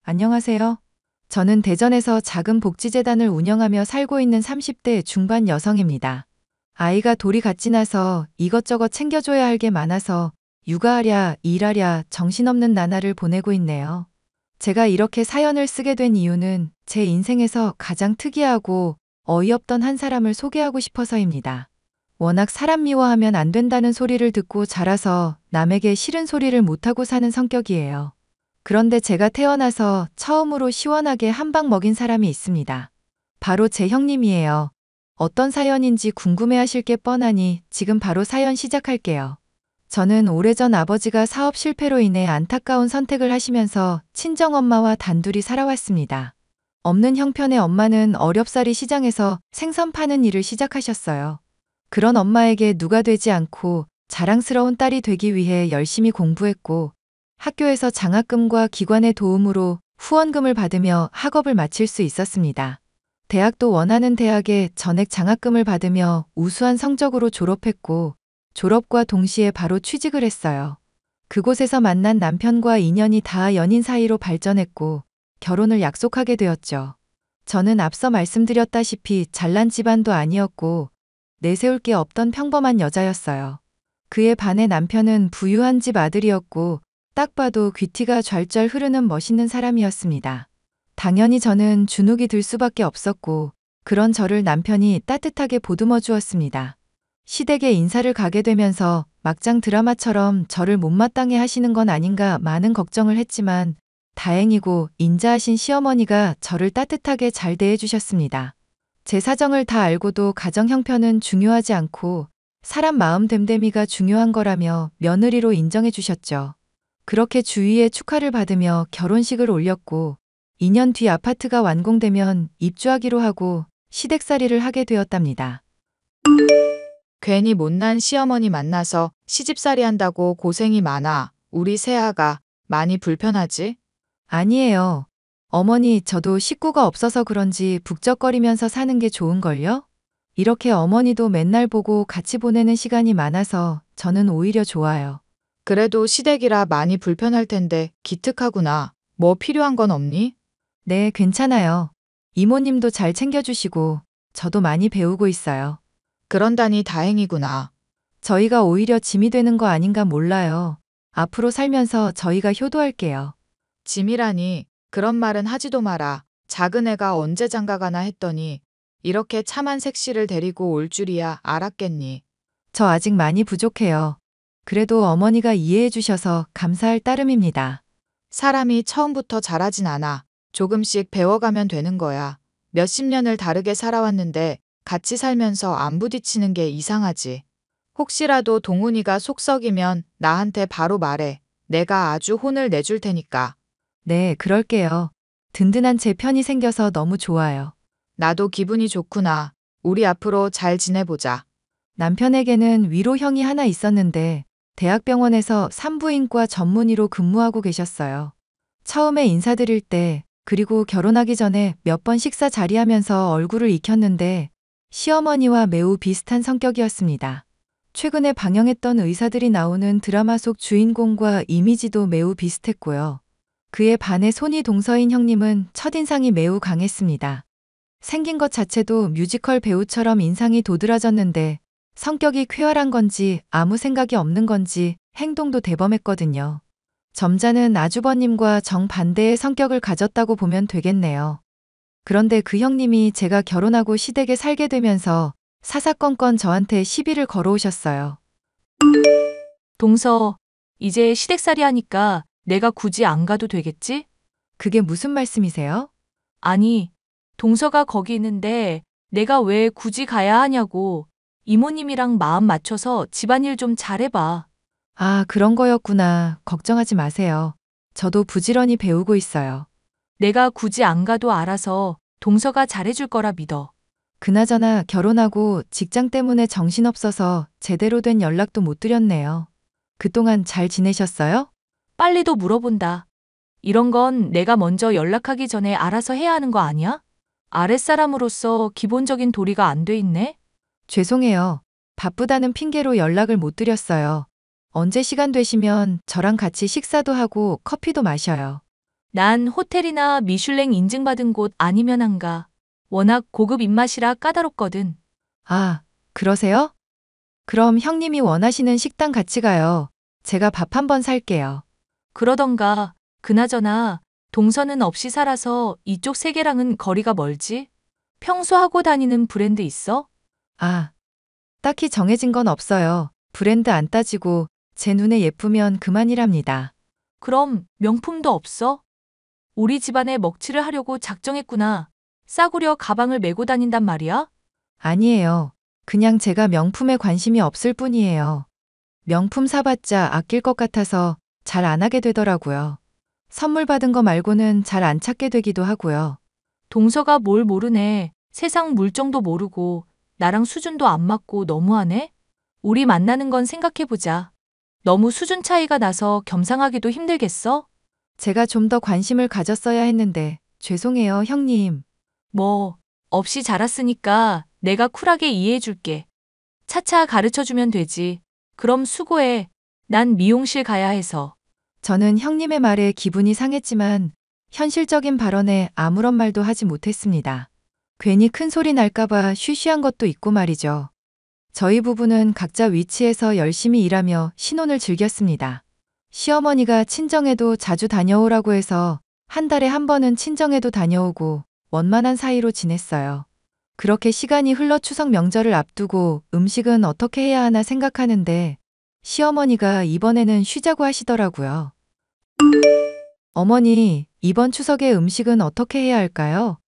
안녕하세요. 저는 대전에서 작은 복지재단을 운영하며 살고 있는 30대 중반 여성입니다. 아이가 돌이 같이 나서 이것저것 챙겨줘야 할 게 많아서 육아하랴, 일하랴 정신없는 나날을 보내고 있네요. 제가 이렇게 사연을 쓰게 된 이유는 제 인생에서 가장 특이하고 어이없던 한 사람을 소개하고 싶어서입니다. 워낙 사람 미워하면 안 된다는 소리를 듣고 자라서 남에게 싫은 소리를 못하고 사는 성격이에요. 그런데 제가 태어나서 처음으로 시원하게 한 방 먹인 사람이 있습니다. 바로 제 형님이에요. 어떤 사연인지 궁금해하실 게 뻔하니 지금 바로 사연 시작할게요. 저는 오래전 아버지가 사업 실패로 인해 안타까운 선택을 하시면서 친정엄마와 단둘이 살아왔습니다. 없는 형편의 엄마는 어렵사리 시장에서 생선 파는 일을 시작하셨어요. 그런 엄마에게 누가 되지 않고 자랑스러운 딸이 되기 위해 열심히 공부했고 학교에서 장학금과 기관의 도움으로 후원금을 받으며 학업을 마칠 수 있었습니다. 대학도 원하는 대학에 전액 장학금을 받으며 우수한 성적으로 졸업했고 졸업과 동시에 바로 취직을 했어요. 그곳에서 만난 남편과 인연이 닿아 연인 사이로 발전했고 결혼을 약속하게 되었죠. 저는 앞서 말씀드렸다시피 잘난 집안도 아니었고 내세울 게 없던 평범한 여자였어요. 그에 반해 남편은 부유한 집 아들이었고 딱 봐도 귀티가 좔좔 흐르는 멋있는 사람이었습니다. 당연히 저는 주눅이 들 수밖에 없었고 그런 저를 남편이 따뜻하게 보듬어 주었습니다. 시댁에 인사를 가게 되면서 막장 드라마처럼 저를 못마땅해 하시는 건 아닌가 많은 걱정을 했지만 다행이고 인자하신 시어머니가 저를 따뜻하게 잘 대해주셨습니다. 제 사정을 다 알고도 가정 형편은 중요하지 않고 사람 마음 됨됨이가 중요한 거라며 며느리로 인정해 주셨죠. 그렇게 주위의 축하를 받으며 결혼식을 올렸고 2년 뒤 아파트가 완공되면 입주하기로 하고 시댁살이를 하게 되었답니다. 괜히 못난 시어머니 만나서 시집살이 한다고 고생이 많아. 우리 새아가 많이 불편하지? 아니에요. 어머니, 저도 식구가 없어서 그런지 북적거리면서 사는 게 좋은걸요? 이렇게 어머니도 맨날 보고 같이 보내는 시간이 많아서 저는 오히려 좋아요. 그래도 시댁이라 많이 불편할 텐데 기특하구나. 뭐 필요한 건 없니? 네, 괜찮아요. 이모님도 잘 챙겨주시고 저도 많이 배우고 있어요. 그런다니 다행이구나. 저희가 오히려 짐이 되는 거 아닌가 몰라요. 앞으로 살면서 저희가 효도할게요. 짐이라니 그런 말은 하지도 마라. 작은 애가 언제 장가가나 했더니 이렇게 참한 색시를 데리고 올 줄이야 알았겠니. 저 아직 많이 부족해요. 그래도 어머니가 이해해 주셔서 감사할 따름입니다. 사람이 처음부터 잘하진 않아. 조금씩 배워가면 되는 거야. 몇십 년을 다르게 살아왔는데 같이 살면서 안 부딪히는 게 이상하지. 혹시라도 동훈이가 속 썩이면 나한테 바로 말해. 내가 아주 혼을 내줄 테니까. 네, 그럴게요. 든든한 제 편이 생겨서 너무 좋아요. 나도 기분이 좋구나. 우리 앞으로 잘 지내보자. 남편에게는 위로형이 하나 있었는데 대학병원에서 산부인과 전문의로 근무하고 계셨어요. 처음에 인사드릴 때 그리고 결혼하기 전에 몇 번 식사 자리하면서 얼굴을 익혔는데 시어머니와 매우 비슷한 성격이었습니다. 최근에 방영했던 의사들이 나오는 드라마 속 주인공과 이미지도 매우 비슷했고요. 그에 반해 손이 동서인 형님은 첫인상이 매우 강했습니다. 생긴 것 자체도 뮤지컬 배우처럼 인상이 도드라졌는데 성격이 쾌활한 건지 아무 생각이 없는 건지 행동도 대범했거든요. 점잖은 아주버님과 정반대의 성격을 가졌다고 보면 되겠네요. 그런데 그 형님이 제가 결혼하고 시댁에 살게 되면서 사사건건 저한테 시비를 걸어오셨어요. 동서, 이제 시댁살이 하니까 내가 굳이 안 가도 되겠지? 그게 무슨 말씀이세요? 아니, 동서가 거기 있는데 내가 왜 굳이 가야 하냐고. 이모님이랑 마음 맞춰서 집안일 좀 잘해봐. 아, 그런 거였구나. 걱정하지 마세요. 저도 부지런히 배우고 있어요. 내가 굳이 안 가도 알아서 동서가 잘해줄 거라 믿어. 그나저나 결혼하고 직장 때문에 정신없어서 제대로 된 연락도 못 드렸네요. 그동안 잘 지내셨어요? 빨리도 물어본다. 이런 건 내가 먼저 연락하기 전에 알아서 해야 하는 거 아니야? 아랫사람으로서 기본적인 도리가 안 돼 있네? 죄송해요. 바쁘다는 핑계로 연락을 못 드렸어요. 언제 시간 되시면 저랑 같이 식사도 하고 커피도 마셔요. 난 호텔이나 미슐랭 인증받은 곳 아니면 안 가. 워낙 고급 입맛이라 까다롭거든. 아, 그러세요? 그럼 형님이 원하시는 식당 같이 가요. 제가 밥 한 번 살게요. 그러던가, 그나저나, 동서는 없이 살아서 이쪽 세계랑은 거리가 멀지? 평소 하고 다니는 브랜드 있어? 아, 딱히 정해진 건 없어요. 브랜드 안 따지고 제 눈에 예쁘면 그만이랍니다. 그럼 명품도 없어? 우리 집안에 먹칠을 하려고 작정했구나. 싸구려 가방을 메고 다닌단 말이야? 아니에요. 그냥 제가 명품에 관심이 없을 뿐이에요. 명품 사봤자 아낄 것 같아서 잘 안 하게 되더라고요. 선물 받은 거 말고는 잘 안 찾게 되기도 하고요. 동서가 뭘 모르네. 세상 물정도 모르고 나랑 수준도 안 맞고 너무하네? 우리 만나는 건 생각해보자. 너무 수준 차이가 나서 겸상하기도 힘들겠어? 제가 좀 더 관심을 가졌어야 했는데 죄송해요, 형님. 뭐, 없이 자랐으니까 내가 쿨하게 이해해줄게. 차차 가르쳐주면 되지. 그럼 수고해. 난 미용실 가야 해서. 저는 형님의 말에 기분이 상했지만 현실적인 발언에 아무런 말도 하지 못했습니다. 괜히 큰 소리 날까봐 쉬쉬한 것도 있고 말이죠. 저희 부부는 각자 위치에서 열심히 일하며 신혼을 즐겼습니다. 시어머니가 친정에도 자주 다녀오라고 해서 한 달에 한 번은 친정에도 다녀오고 원만한 사이로 지냈어요. 그렇게 시간이 흘러 추석 명절을 앞두고 음식은 어떻게 해야 하나 생각하는데 시어머니가 이번에는 쉬자고 하시더라고요. 어머니, 이번 추석에 음식은 어떻게 해야 할까요?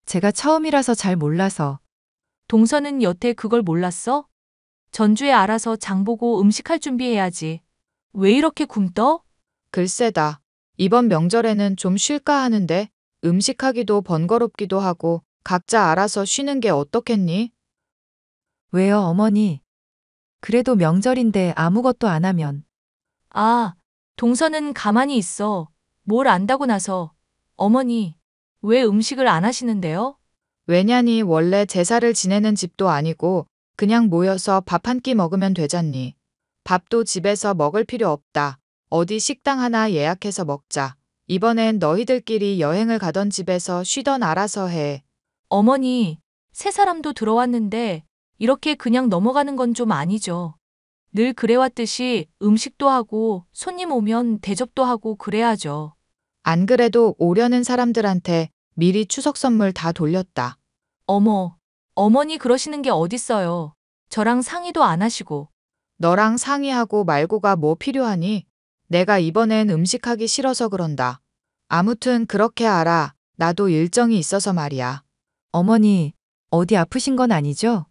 제가 처음이라서 잘 몰라서. 동서는 여태 그걸 몰랐어? 전주에 알아서 장보고 음식할 준비해야지. 왜 이렇게 굼떠? 글쎄다. 이번 명절에는 좀 쉴까 하는데 음식하기도 번거롭기도 하고 각자 알아서 쉬는 게 어떻겠니? 왜요, 어머니? 그래도 명절인데 아무것도 안 하면. 아, 동서는 가만히 있어. 뭘 안다고 나서. 어머니, 왜 음식을 안 하시는데요? 왜냐니 원래 제사를 지내는 집도 아니고 그냥 모여서 밥 한 끼 먹으면 되잖니. 밥도 집에서 먹을 필요 없다. 어디 식당 하나 예약해서 먹자. 이번엔 너희들끼리 여행을 가던 집에서 쉬던 알아서 해. 어머니, 새 사람도 들어왔는데 이렇게 그냥 넘어가는 건 좀 아니죠. 늘 그래왔듯이 음식도 하고 손님 오면 대접도 하고 그래야죠. 안 그래도 오려는 사람들한테 미리 추석 선물 다 돌렸다. 어머, 어머니 그러시는 게 어딨어요. 저랑 상의도 안 하시고. 너랑 상의하고 말고가 뭐 필요하니? 내가 이번엔 음식하기 싫어서 그런다. 아무튼 그렇게 알아. 나도 일정이 있어서 말이야. 어머니, 어디 아프신 건 아니죠?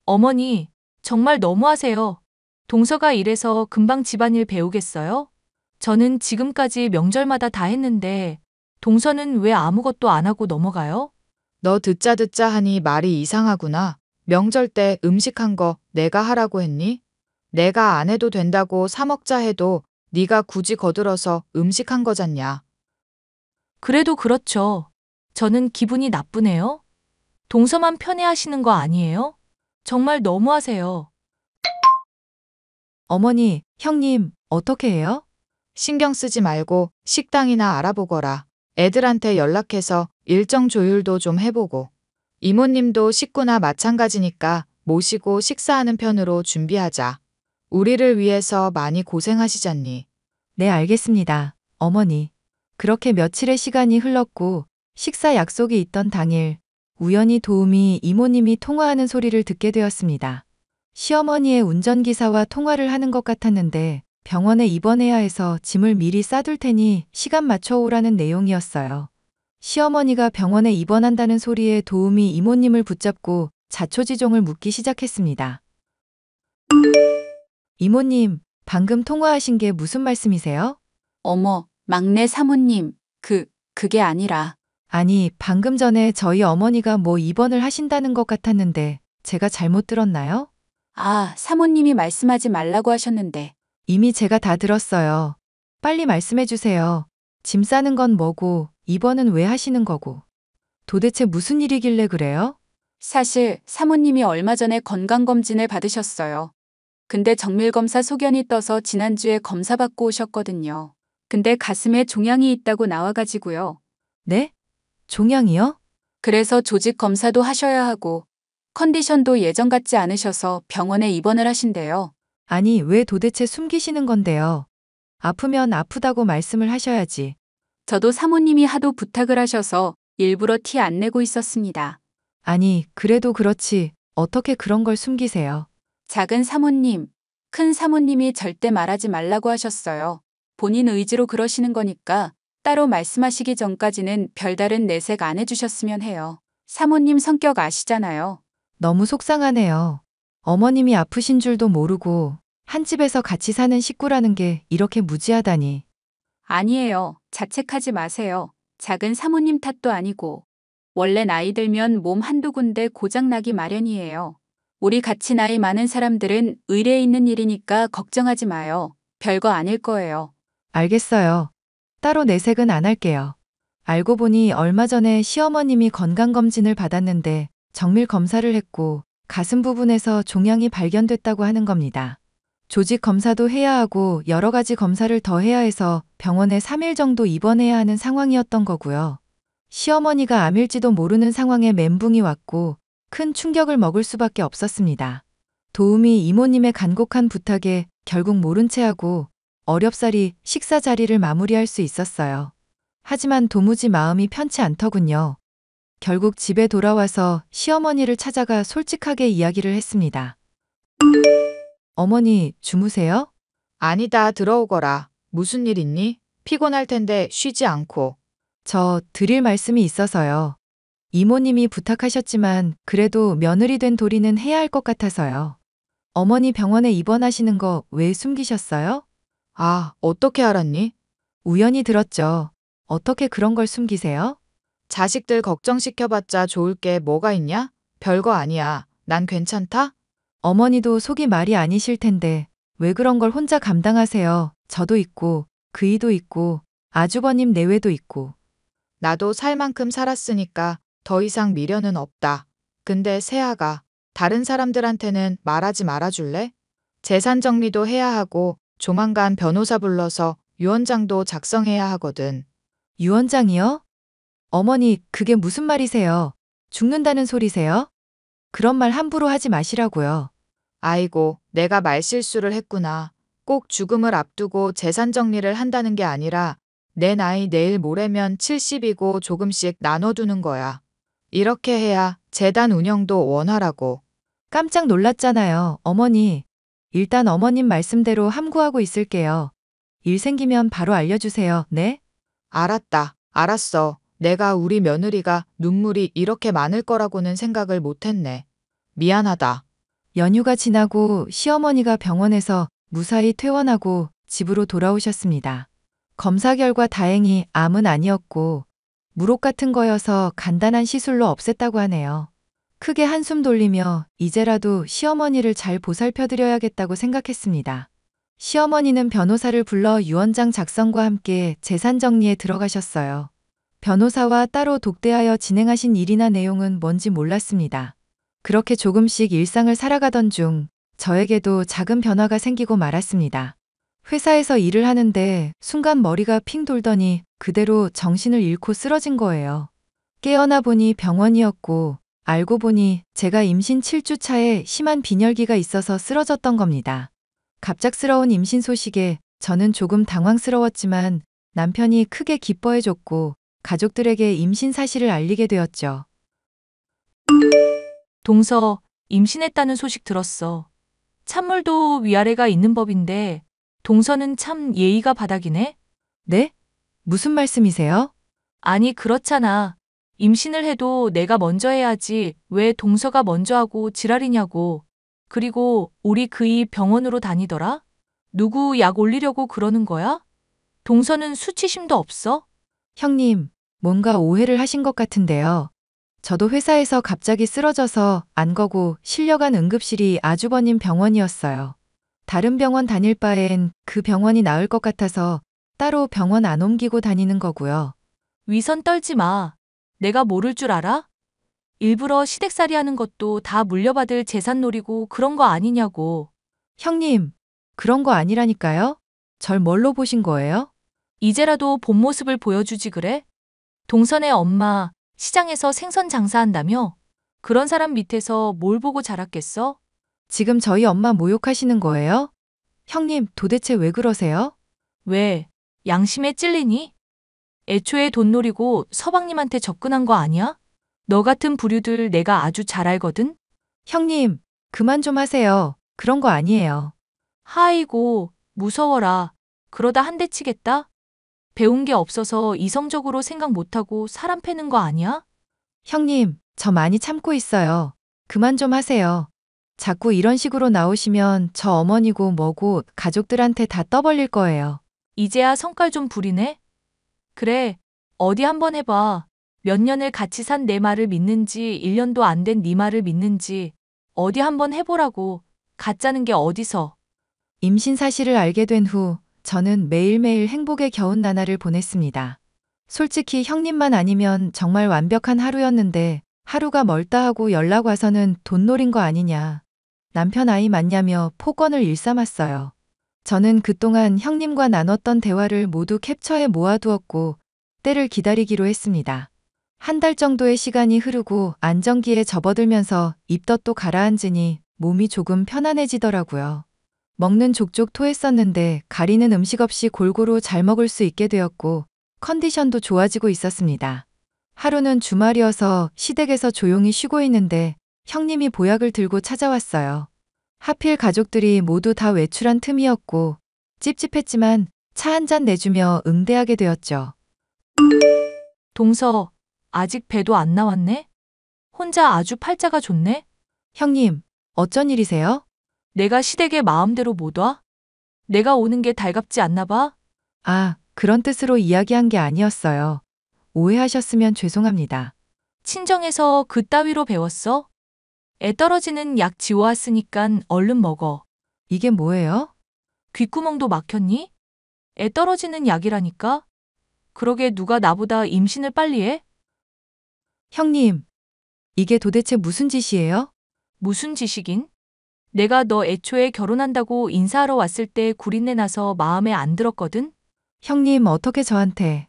어머니, 정말 너무하세요. 동서가 이래서 금방 집안일 배우겠어요? 저는 지금까지 명절마다 다 했는데 동서는 왜 아무것도 안 하고 넘어가요? 너 듣자 듣자 하니 말이 이상하구나. 명절 때 음식한 거 내가 하라고 했니? 내가 안 해도 된다고 사 먹자 해도 네가 굳이 거들어서 음식한 거잖냐. 그래도 그렇죠. 저는 기분이 나쁘네요. 동서만 편애하시는 거 아니에요? 정말 너무하세요. 어머니, 형님, 어떻게 해요? 신경 쓰지 말고 식당이나 알아보거라. 애들한테 연락해서 일정 조율도 좀 해보고. 이모님도 식구나 마찬가지니까 모시고 식사하는 편으로 준비하자. 우리를 위해서 많이 고생하시잖니. 네, 알겠습니다. 어머니. 그렇게 며칠의 시간이 흘렀고 식사 약속이 있던 당일 우연히 도우미 이모님이 통화하는 소리를 듣게 되었습니다. 시어머니의 운전기사와 통화를 하는 것 같았는데 병원에 입원해야 해서 짐을 미리 싸둘 테니 시간 맞춰 오라는 내용이었어요. 시어머니가 병원에 입원한다는 소리에 도우미 이모님을 붙잡고 자초지종을 묻기 시작했습니다. 이모님, 방금 통화하신 게 무슨 말씀이세요? 어머, 막내 사모님, 그게 아니라, 아니, 방금 전에 저희 어머니가 뭐 입원을 하신다는 것 같았는데 제가 잘못 들었나요? 사모님이 말씀하지 말라고 하셨는데, 이미 제가 다 들었어요. 빨리 말씀해 주세요. 짐 싸는 건 뭐고, 입원은 왜 하시는 거고. 도대체 무슨 일이길래 그래요? 사실 사모님이 얼마 전에 건강검진을 받으셨어요. 근데 정밀검사 소견이 떠서 지난주에 검사 받고 오셨거든요. 근데 가슴에 종양이 있다고 나와가지고요. 네? 종양이요? 그래서 조직 검사도 하셔야 하고 컨디션도 예전 같지 않으셔서 병원에 입원을 하신대요. 아니, 왜 도대체 숨기시는 건데요? 아프면 아프다고 말씀을 하셔야지. 저도 사모님이 하도 부탁을 하셔서 일부러 티 안 내고 있었습니다. 아니, 그래도 그렇지. 어떻게 그런 걸 숨기세요? 작은 사모님, 큰 사모님이 절대 말하지 말라고 하셨어요. 본인 의지로 그러시는 거니까 따로 말씀하시기 전까지는 별다른 내색 안 해주셨으면 해요. 사모님 성격 아시잖아요. 너무 속상하네요. 어머님이 아프신 줄도 모르고 한 집에서 같이 사는 식구라는 게 이렇게 무지하다니. 아니에요. 자책하지 마세요. 작은 사모님 탓도 아니고. 원래 나이 들면 몸 한두 군데 고장나기 마련이에요. 우리 같이 나이 많은 사람들은 의례 있는 일이니까 걱정하지 마요. 별거 아닐 거예요. 알겠어요. 따로 내색은 안 할게요. 알고 보니 얼마 전에 시어머님이 건강검진을 받았는데 정밀 검사를 했고 가슴 부분에서 종양이 발견됐다고 하는 겁니다. 조직 검사도 해야 하고 여러 가지 검사를 더 해야 해서 병원에 3일 정도 입원해야 하는 상황이었던 거고요. 시어머니가 암일지도 모르는 상황에 멘붕이 왔고 큰 충격을 먹을 수밖에 없었습니다. 도우미 이모님의 간곡한 부탁에 결국 모른 채 하고 어렵사리 식사 자리를 마무리할 수 있었어요. 하지만 도무지 마음이 편치 않더군요. 결국 집에 돌아와서 시어머니를 찾아가 솔직하게 이야기를 했습니다. 어머니, 주무세요? 아니다, 들어오거라. 무슨 일 있니? 피곤할 텐데 쉬지 않고. 저 드릴 말씀이 있어서요. 이모님이 부탁하셨지만 그래도 며느리 된 도리는 해야 할 것 같아서요. 어머니 병원에 입원하시는 거 왜 숨기셨어요? 아, 어떻게 알았니? 우연히 들었죠. 어떻게 그런 걸 숨기세요? 자식들 걱정시켜봤자 좋을 게 뭐가 있냐? 별거 아니야. 난 괜찮다? 어머니도 속이 말이 아니실 텐데 왜 그런 걸 혼자 감당하세요? 저도 있고 그이도 있고 아주버님 내외도 있고. 나도 살 만큼 살았으니까 더 이상 미련은 없다. 근데 세아가 다른 사람들한테는 말하지 말아줄래? 재산 정리도 해야 하고 조만간 변호사 불러서 유언장도 작성해야 하거든. 유언장이요? 어머니, 그게 무슨 말이세요? 죽는다는 소리세요? 그런 말 함부로 하지 마시라고요. 아이고, 내가 말실수를 했구나. 꼭 죽음을 앞두고 재산 정리를 한다는 게 아니라 내 나이 내일 모레면 70이고 조금씩 나눠두는 거야. 이렇게 해야 재단 운영도 원활하고. 깜짝 놀랐잖아요, 어머니. 일단 어머님 말씀대로 함구하고 있을게요. 일 생기면 바로 알려주세요, 네? 알았다. 알았어. 내가 우리 며느리가 눈물이 이렇게 많을 거라고는 생각을 못했네. 미안하다. 연휴가 지나고 시어머니가 병원에서 무사히 퇴원하고 집으로 돌아오셨습니다. 검사 결과 다행히 암은 아니었고 무록 같은 거여서 간단한 시술로 없앴다고 하네요. 크게 한숨 돌리며 이제라도 시어머니를 잘 보살펴드려야겠다고 생각했습니다. 시어머니는 변호사를 불러 유언장 작성과 함께 재산 정리에 들어가셨어요. 변호사와 따로 독대하여 진행하신 일이나 내용은 뭔지 몰랐습니다. 그렇게 조금씩 일상을 살아가던 중 저에게도 작은 변화가 생기고 말았습니다. 회사에서 일을 하는데 순간 머리가 핑 돌더니 그대로 정신을 잃고 쓰러진 거예요. 깨어나 보니 병원이었고 알고 보니 제가 임신 7주 차에 심한 빈혈기가 있어서 쓰러졌던 겁니다. 갑작스러운 임신 소식에 저는 조금 당황스러웠지만 남편이 크게 기뻐해줬고 가족들에게 임신 사실을 알리게 되었죠. 동서, 임신했다는 소식 들었어. 찬물도 위아래가 있는 법인데 동서는 참 예의가 바닥이네? 네? 무슨 말씀이세요? 아니, 그렇잖아. 임신을 해도 내가 먼저 해야지 왜 동서가 먼저 하고 지랄이냐고. 그리고 우리 그이 병원으로 다니더라? 누구 약 올리려고 그러는 거야? 동서는 수치심도 없어? 형님, 뭔가 오해를 하신 것 같은데요. 저도 회사에서 갑자기 쓰러져서 안 거고 실려간 응급실이 아주버님 병원이었어요. 다른 병원 다닐 바엔 그 병원이 나을 것 같아서 따로 병원 안 옮기고 다니는 거고요. 위선 떨지 마. 내가 모를 줄 알아? 일부러 시댁살이 하는 것도 다 물려받을 재산 노리고 그런 거 아니냐고. 형님, 그런 거 아니라니까요? 절 뭘로 보신 거예요? 이제라도 본 모습을 보여주지 그래? 동선의 엄마, 시장에서 생선 장사한다며? 그런 사람 밑에서 뭘 보고 자랐겠어? 지금 저희 엄마 모욕하시는 거예요? 형님, 도대체 왜 그러세요? 왜? 양심에 찔리니? 애초에 돈 노리고 서방님한테 접근한 거 아니야? 너 같은 부류들 내가 아주 잘 알거든? 형님, 그만 좀 하세요. 그런 거 아니에요. 하이고, 무서워라. 그러다 한 대 치겠다? 배운 게 없어서 이성적으로 생각 못하고 사람 패는 거 아니야? 형님, 저 많이 참고 있어요. 그만 좀 하세요. 자꾸 이런 식으로 나오시면 저 어머니고 뭐고 가족들한테 다 떠벌릴 거예요. 이제야 성깔 좀 부리네? 그래, 어디 한번 해봐. 몇 년을 같이 산 내 말을 믿는지 1년도 안 된 네 말을 믿는지 어디 한번 해보라고. 가짜는 게 어디서. 임신 사실을 알게 된 후 저는 매일매일 행복에 겨운 나날을 보냈습니다. 솔직히 형님만 아니면 정말 완벽한 하루였는데 하루가 멀다 하고 연락 와서는 돈 노린 거 아니냐. 남편 아이 맞냐며 폭언을 일삼았어요. 저는 그동안 형님과 나눴던 대화를 모두 캡처해 모아두었고 때를 기다리기로 했습니다. 한 달 정도의 시간이 흐르고 안정기에 접어들면서 입덧도 가라앉으니 몸이 조금 편안해지더라고요. 먹는 족족 토했었는데 가리는 음식 없이 골고루 잘 먹을 수 있게 되었고 컨디션도 좋아지고 있었습니다. 하루는 주말이어서 시댁에서 조용히 쉬고 있는데 형님이 보약을 들고 찾아왔어요. 하필 가족들이 모두 다 외출한 틈이었고 찝찝했지만 차 한 잔 내주며 응대하게 되었죠. 동서, 아직 배도 안 나왔네? 혼자 아주 팔자가 좋네? 형님, 어쩐 일이세요? 내가 시댁에 마음대로 못 와? 내가 오는 게 달갑지 않나 봐? 아, 그런 뜻으로 이야기한 게 아니었어요. 오해하셨으면 죄송합니다. 친정에서 그 따위로 배웠어? 애 떨어지는 약 지워왔으니깐 얼른 먹어. 이게 뭐예요? 귓구멍도 막혔니? 애 떨어지는 약이라니까? 그러게 누가 나보다 임신을 빨리 해? 형님, 이게 도대체 무슨 짓이에요? 무슨 지식인? 내가 너 애초에 결혼한다고 인사하러 왔을 때 구린내 나서 마음에 안 들었거든? 형님, 어떻게 저한테?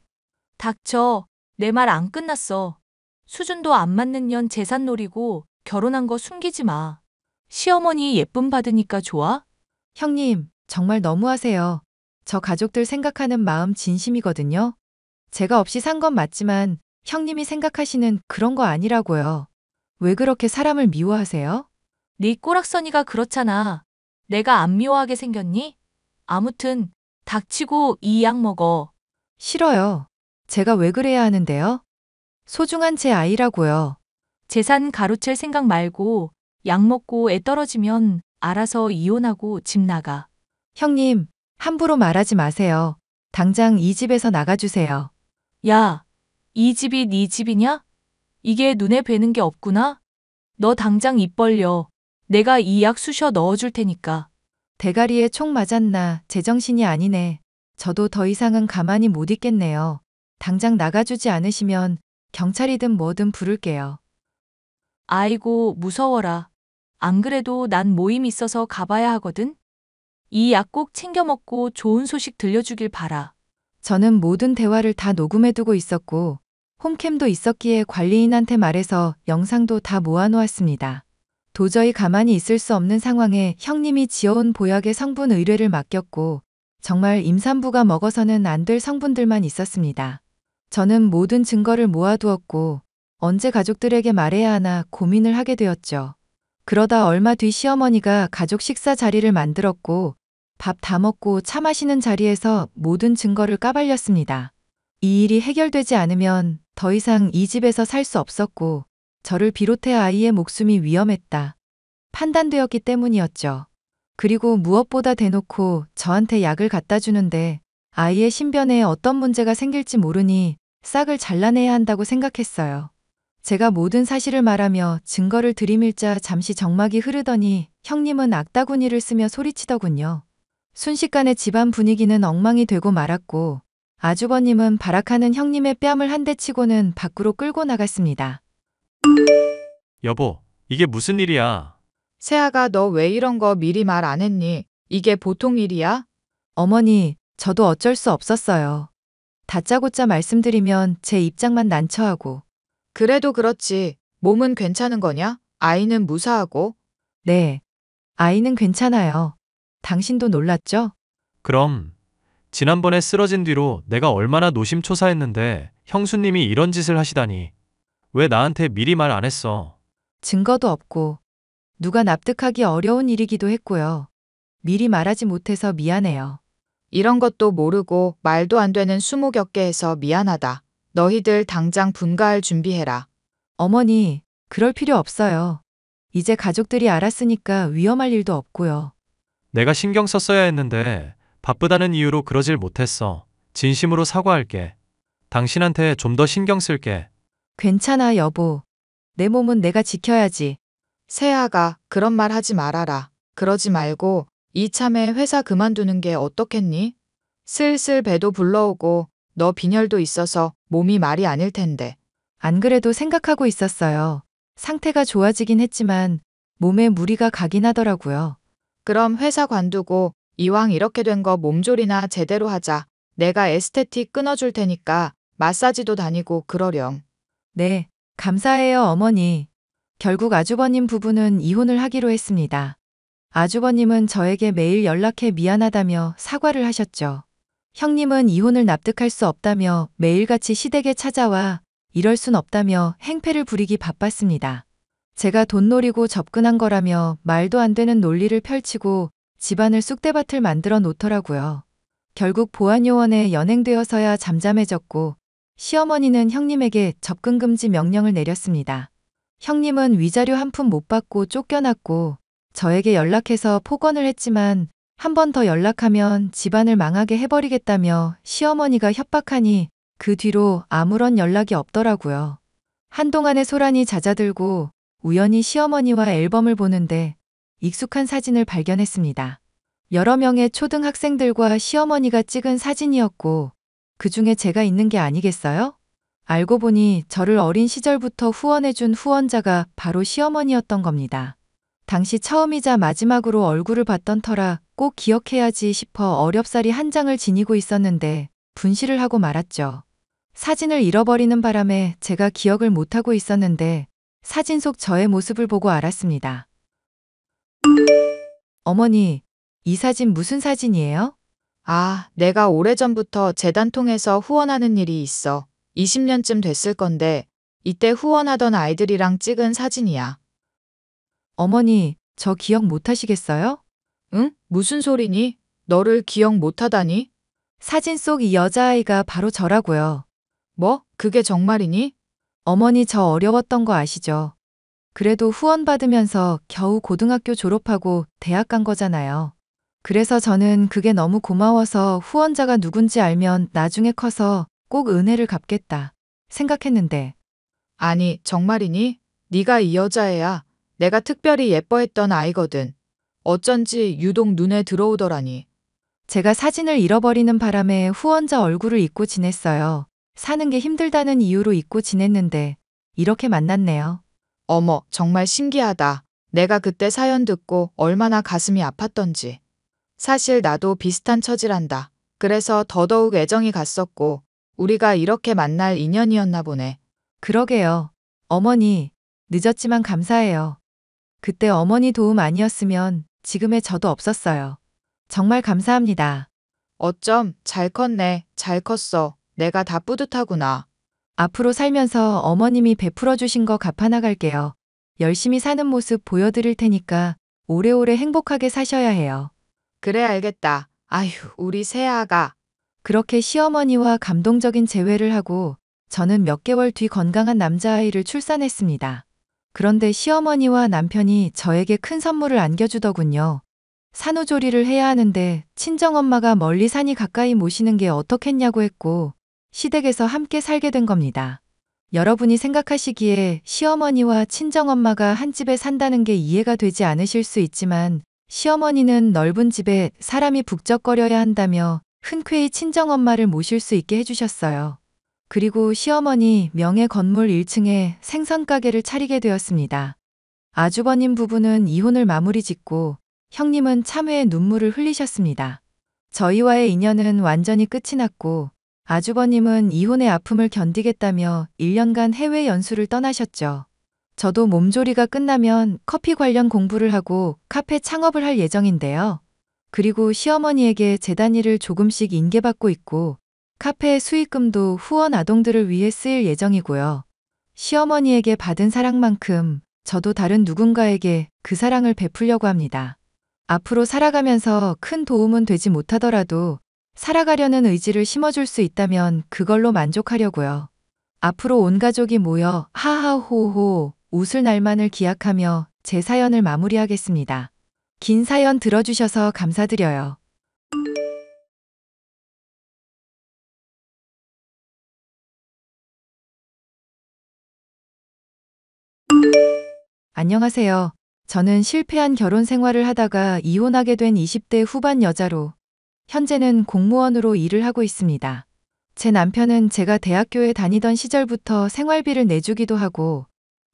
닥쳐. 내 말 안 끝났어. 수준도 안 맞는 년 재산 노리고 결혼한 거 숨기지 마. 시어머니 예쁨 받으니까 좋아? 형님, 정말 너무하세요. 저 가족들 생각하는 마음 진심이거든요. 제가 없이 산 건 맞지만 형님이 생각하시는 그런 거 아니라고요. 왜 그렇게 사람을 미워하세요? 네 꼬락서니가 그렇잖아. 내가 안 미워하게 생겼니? 아무튼 닥치고 이 약 먹어. 싫어요. 제가 왜 그래야 하는데요? 소중한 제 아이라고요. 재산 가로챌 생각 말고 약 먹고 애 떨어지면 알아서 이혼하고 집 나가. 형님, 함부로 말하지 마세요. 당장 이 집에서 나가주세요. 야, 이 집이 네 집이냐? 이게 눈에 뵈는 게 없구나? 너 당장 입 벌려. 내가 이 약 쑤셔 넣어줄 테니까. 대가리에 총 맞았나 제정신이 아니네. 저도 더 이상은 가만히 못 있겠네요. 당장 나가주지 않으시면 경찰이든 뭐든 부를게요. 아이고, 무서워라. 안 그래도 난 모임 있어서 가봐야 하거든? 이 약 꼭 챙겨 먹고 좋은 소식 들려주길 바라. 저는 모든 대화를 다 녹음해두고 있었고 홈캠도 있었기에 관리인한테 말해서 영상도 다 모아놓았습니다. 도저히 가만히 있을 수 없는 상황에 형님이 지어온 보약의 성분 의뢰를 맡겼고 정말 임산부가 먹어서는 안 될 성분들만 있었습니다. 저는 모든 증거를 모아두었고 언제 가족들에게 말해야 하나 고민을 하게 되었죠. 그러다 얼마 뒤 시어머니가 가족 식사 자리를 만들었고 밥 다 먹고 차 마시는 자리에서 모든 증거를 까발렸습니다. 이 일이 해결되지 않으면 더 이상 이 집에서 살 수 없었고 저를 비롯해 아이의 목숨이 위험했다. 판단되었기 때문이었죠. 그리고 무엇보다 대놓고 저한테 약을 갖다 주는데 아이의 신변에 어떤 문제가 생길지 모르니 싹을 잘라내야 한다고 생각했어요. 제가 모든 사실을 말하며 증거를 들이밀자 잠시 정막이 흐르더니 형님은 악다구니를 쓰며 소리치더군요. 순식간에 집안 분위기는 엉망이 되고 말았고 아주버님은 발악하는 형님의 뺨을 한 대 치고는 밖으로 끌고 나갔습니다. 여보, 이게 무슨 일이야? 세아가 너 왜 이런 거 미리 말 안 했니? 이게 보통 일이야? 어머니, 저도 어쩔 수 없었어요. 다짜고짜 말씀드리면 제 입장만 난처하고. 그래도 그렇지. 몸은 괜찮은 거냐? 아이는 무사하고? 네. 아이는 괜찮아요. 당신도 놀랐죠? 그럼 지난번에 쓰러진 뒤로 내가 얼마나 노심초사했는데 형수님이 이런 짓을 하시다니. 왜 나한테 미리 말 안 했어? 증거도 없고 누가 납득하기 어려운 일이기도 했고요. 미리 말하지 못해서 미안해요. 이런 것도 모르고 말도 안 되는 수모격계해서 미안하다. 너희들 당장 분가할 준비해라. 어머니, 그럴 필요 없어요. 이제 가족들이 알았으니까 위험할 일도 없고요. 내가 신경 썼어야 했는데 바쁘다는 이유로 그러질 못했어. 진심으로 사과할게. 당신한테 좀 더 신경 쓸게. 괜찮아, 여보. 내 몸은 내가 지켜야지. 세아가 그런 말 하지 말아라. 그러지 말고 이참에 회사 그만두는 게 어떻겠니? 슬슬 배도 불러오고 너 빈혈도 있어서 몸이 말이 아닐 텐데. 안 그래도 생각하고 있었어요. 상태가 좋아지긴 했지만 몸에 무리가 가긴 하더라고요. 그럼 회사 관두고 이왕 이렇게 된 거 몸조리나 제대로 하자. 내가 에스테틱 끊어줄 테니까 마사지도 다니고 그러렴. 네, 감사해요, 어머니. 결국 아주버님 부부는 이혼을 하기로 했습니다. 아주버님은 저에게 매일 연락해 미안하다며 사과를 하셨죠. 형님은 이혼을 납득할 수 없다며 매일같이 시댁에 찾아와 이럴 순 없다며 행패를 부리기 바빴습니다. 제가 돈 노리고 접근한 거라며 말도 안 되는 논리를 펼치고 집안을 쑥대밭을 만들어 놓더라고요. 결국 보안요원에 연행되어서야 잠잠해졌고 시어머니는 형님에게 접근 금지 명령을 내렸습니다. 형님은 위자료 한 푼 못 받고 쫓겨났고 저에게 연락해서 폭언을 했지만 한 번 더 연락하면 집안을 망하게 해버리겠다며 시어머니가 협박하니 그 뒤로 아무런 연락이 없더라고요. 한동안의 소란이 잦아들고 우연히 시어머니와 앨범을 보는데 익숙한 사진을 발견했습니다. 여러 명의 초등학생들과 시어머니가 찍은 사진이었고 그 중에 제가 있는 게 아니겠어요? 알고 보니 저를 어린 시절부터 후원해준 후원자가 바로 시어머니였던 겁니다. 당시 처음이자 마지막으로 얼굴을 봤던 터라 꼭 기억해야지 싶어 어렵사리 한 장을 지니고 있었는데 분실을 하고 말았죠. 사진을 잃어버리는 바람에 제가 기억을 못하고 있었는데 사진 속 저의 모습을 보고 알았습니다. 어머니, 이 사진 무슨 사진이에요? 아, 내가 오래전부터 재단 통해서 후원하는 일이 있어. 20년쯤 됐을 건데 이때 후원하던 아이들이랑 찍은 사진이야. 어머니, 저 기억 못 하시겠어요? 응? 무슨 소리니? 너를 기억 못하다니? 사진 속 이 여자아이가 바로 저라고요. 뭐? 그게 정말이니? 어머니 저 어려웠던 거 아시죠? 그래도 후원 받으면서 겨우 고등학교 졸업하고 대학 간 거잖아요. 그래서 저는 그게 너무 고마워서 후원자가 누군지 알면 나중에 커서 꼭 은혜를 갚겠다 생각했는데 아니, 정말이니? 네가 이 여자애야. 내가 특별히 예뻐했던 아이거든. 어쩐지 유독 눈에 들어오더라니. 제가 사진을 잃어버리는 바람에 후원자 얼굴을 잊고 지냈어요. 사는 게 힘들다는 이유로 잊고 지냈는데 이렇게 만났네요. 어머, 정말 신기하다. 내가 그때 사연 듣고 얼마나 가슴이 아팠던지. 사실 나도 비슷한 처지란다. 그래서 더더욱 애정이 갔었고 우리가 이렇게 만날 인연이었나 보네. 그러게요. 어머니, 늦었지만 감사해요. 그때 어머니 도움 아니었으면 지금의 저도 없었어요. 정말 감사합니다. 어쩜 잘 컸네. 잘 컸어. 내가 다 뿌듯하구나. 앞으로 살면서 어머님이 베풀어 주신 거 갚아나갈게요. 열심히 사는 모습 보여드릴 테니까 오래오래 행복하게 사셔야 해요. 그래 알겠다. 아휴, 우리 새아가. 그렇게 시어머니와 감동적인 재회를 하고 저는 몇 개월 뒤 건강한 남자아이를 출산했습니다. 그런데 시어머니와 남편이 저에게 큰 선물을 안겨주더군요. 산후조리를 해야 하는데 친정엄마가 멀리 사니 가까이 모시는 게 어떻겠냐고 했고 시댁에서 함께 살게 된 겁니다. 여러분이 생각하시기에 시어머니와 친정엄마가 한 집에 산다는 게 이해가 되지 않으실 수 있지만 시어머니는 넓은 집에 사람이 북적거려야 한다며 흔쾌히 친정엄마를 모실 수 있게 해주셨어요. 그리고 시어머니 명의 건물 1층에 생선가게를 차리게 되었습니다. 아주버님 부부는 이혼을 마무리 짓고 형님은 참회의 눈물을 흘리셨습니다. 저희와의 인연은 완전히 끝이 났고 아주버님은 이혼의 아픔을 견디겠다며 1년간 해외 연수를 떠나셨죠. 저도 몸조리가 끝나면 커피 관련 공부를 하고 카페 창업을 할 예정인데요. 그리고 시어머니에게 재단 일을 조금씩 인계받고 있고 카페의 수익금도 후원 아동들을 위해 쓰일 예정이고요. 시어머니에게 받은 사랑만큼 저도 다른 누군가에게 그 사랑을 베풀려고 합니다. 앞으로 살아가면서 큰 도움은 되지 못하더라도 살아가려는 의지를 심어줄 수 있다면 그걸로 만족하려고요. 앞으로 온 가족이 모여 하하호호 웃을 날만을 기약하며 제 사연을 마무리하겠습니다. 긴 사연 들어주셔서 감사드려요. 안녕하세요. 저는 실패한 결혼 생활을 하다가 이혼하게 된 20대 후반 여자로 현재는 공무원으로 일을 하고 있습니다. 제 남편은 제가 대학교에 다니던 시절부터 생활비를 내주기도 하고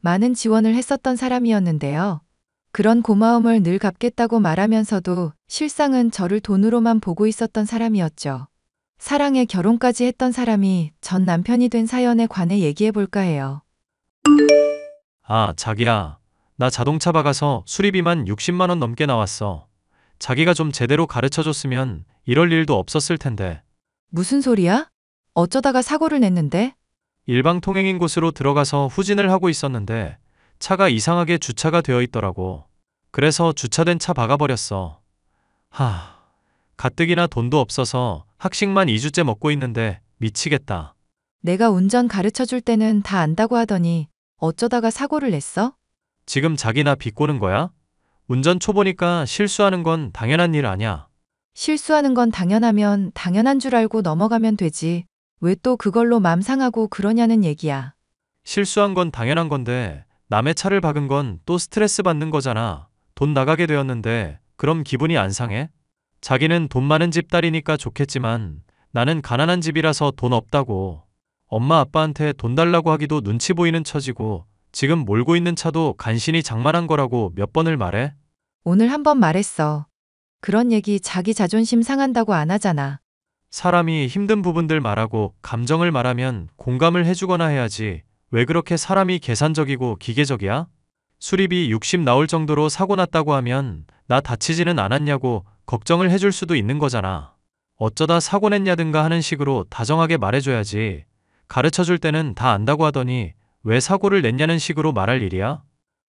많은 지원을 했었던 사람이었는데요. 그런 고마움을 늘 갚겠다고 말하면서도 실상은 저를 돈으로만 보고 있었던 사람이었죠. 사랑에 결혼까지 했던 사람이 전 남편이 된 사연에 관해 얘기해 볼까 해요. 아, 자기야. 나 자동차 박아서 수리비만 60만 원 넘게 나왔어. 자기가 좀 제대로 가르쳐줬으면 이럴 일도 없었을 텐데. 무슨 소리야? 어쩌다가 사고를 냈는데? 일방통행인 곳으로 들어가서 후진을 하고 있었는데 차가 이상하게 주차가 되어 있더라고. 그래서 주차된 차 박아버렸어. 가뜩이나 돈도 없어서 학식만 2주째 먹고 있는데 미치겠다. 내가 운전 가르쳐 줄 때는 다 안다고 하더니 어쩌다가 사고를 냈어? 지금 자기 나 비꼬는 거야? 운전 초보니까 실수하는 건 당연한 일 아냐. 실수하는 건 당연하면 당연한 줄 알고 넘어가면 되지. 왜 또 그걸로 맘 상하고 그러냐는 얘기야. 실수한 건 당연한 건데 남의 차를 박은 건 또 스트레스 받는 거잖아. 돈 나가게 되었는데 그럼 기분이 안 상해? 자기는 돈 많은 집 딸이니까 좋겠지만 나는 가난한 집이라서 돈 없다고. 엄마 아빠한테 돈 달라고 하기도 눈치 보이는 처지고 지금 몰고 있는 차도 간신히 장만한 거라고 몇 번을 말해? 오늘 한 번 말했어. 그런 얘기 자기 자존심 상한다고 안 하잖아. 사람이 힘든 부분들 말하고 감정을 말하면 공감을 해주거나 해야지. 왜 그렇게 사람이 계산적이고 기계적이야? 수리비 60 나올 정도로 사고 났다고 하면 나 다치지는 않았냐고 걱정을 해줄 수도 있는 거잖아. 어쩌다 사고 냈냐든가 하는 식으로 다정하게 말해줘야지. 가르쳐줄 때는 다 안다고 하더니 왜 사고를 냈냐는 식으로 말할 일이야?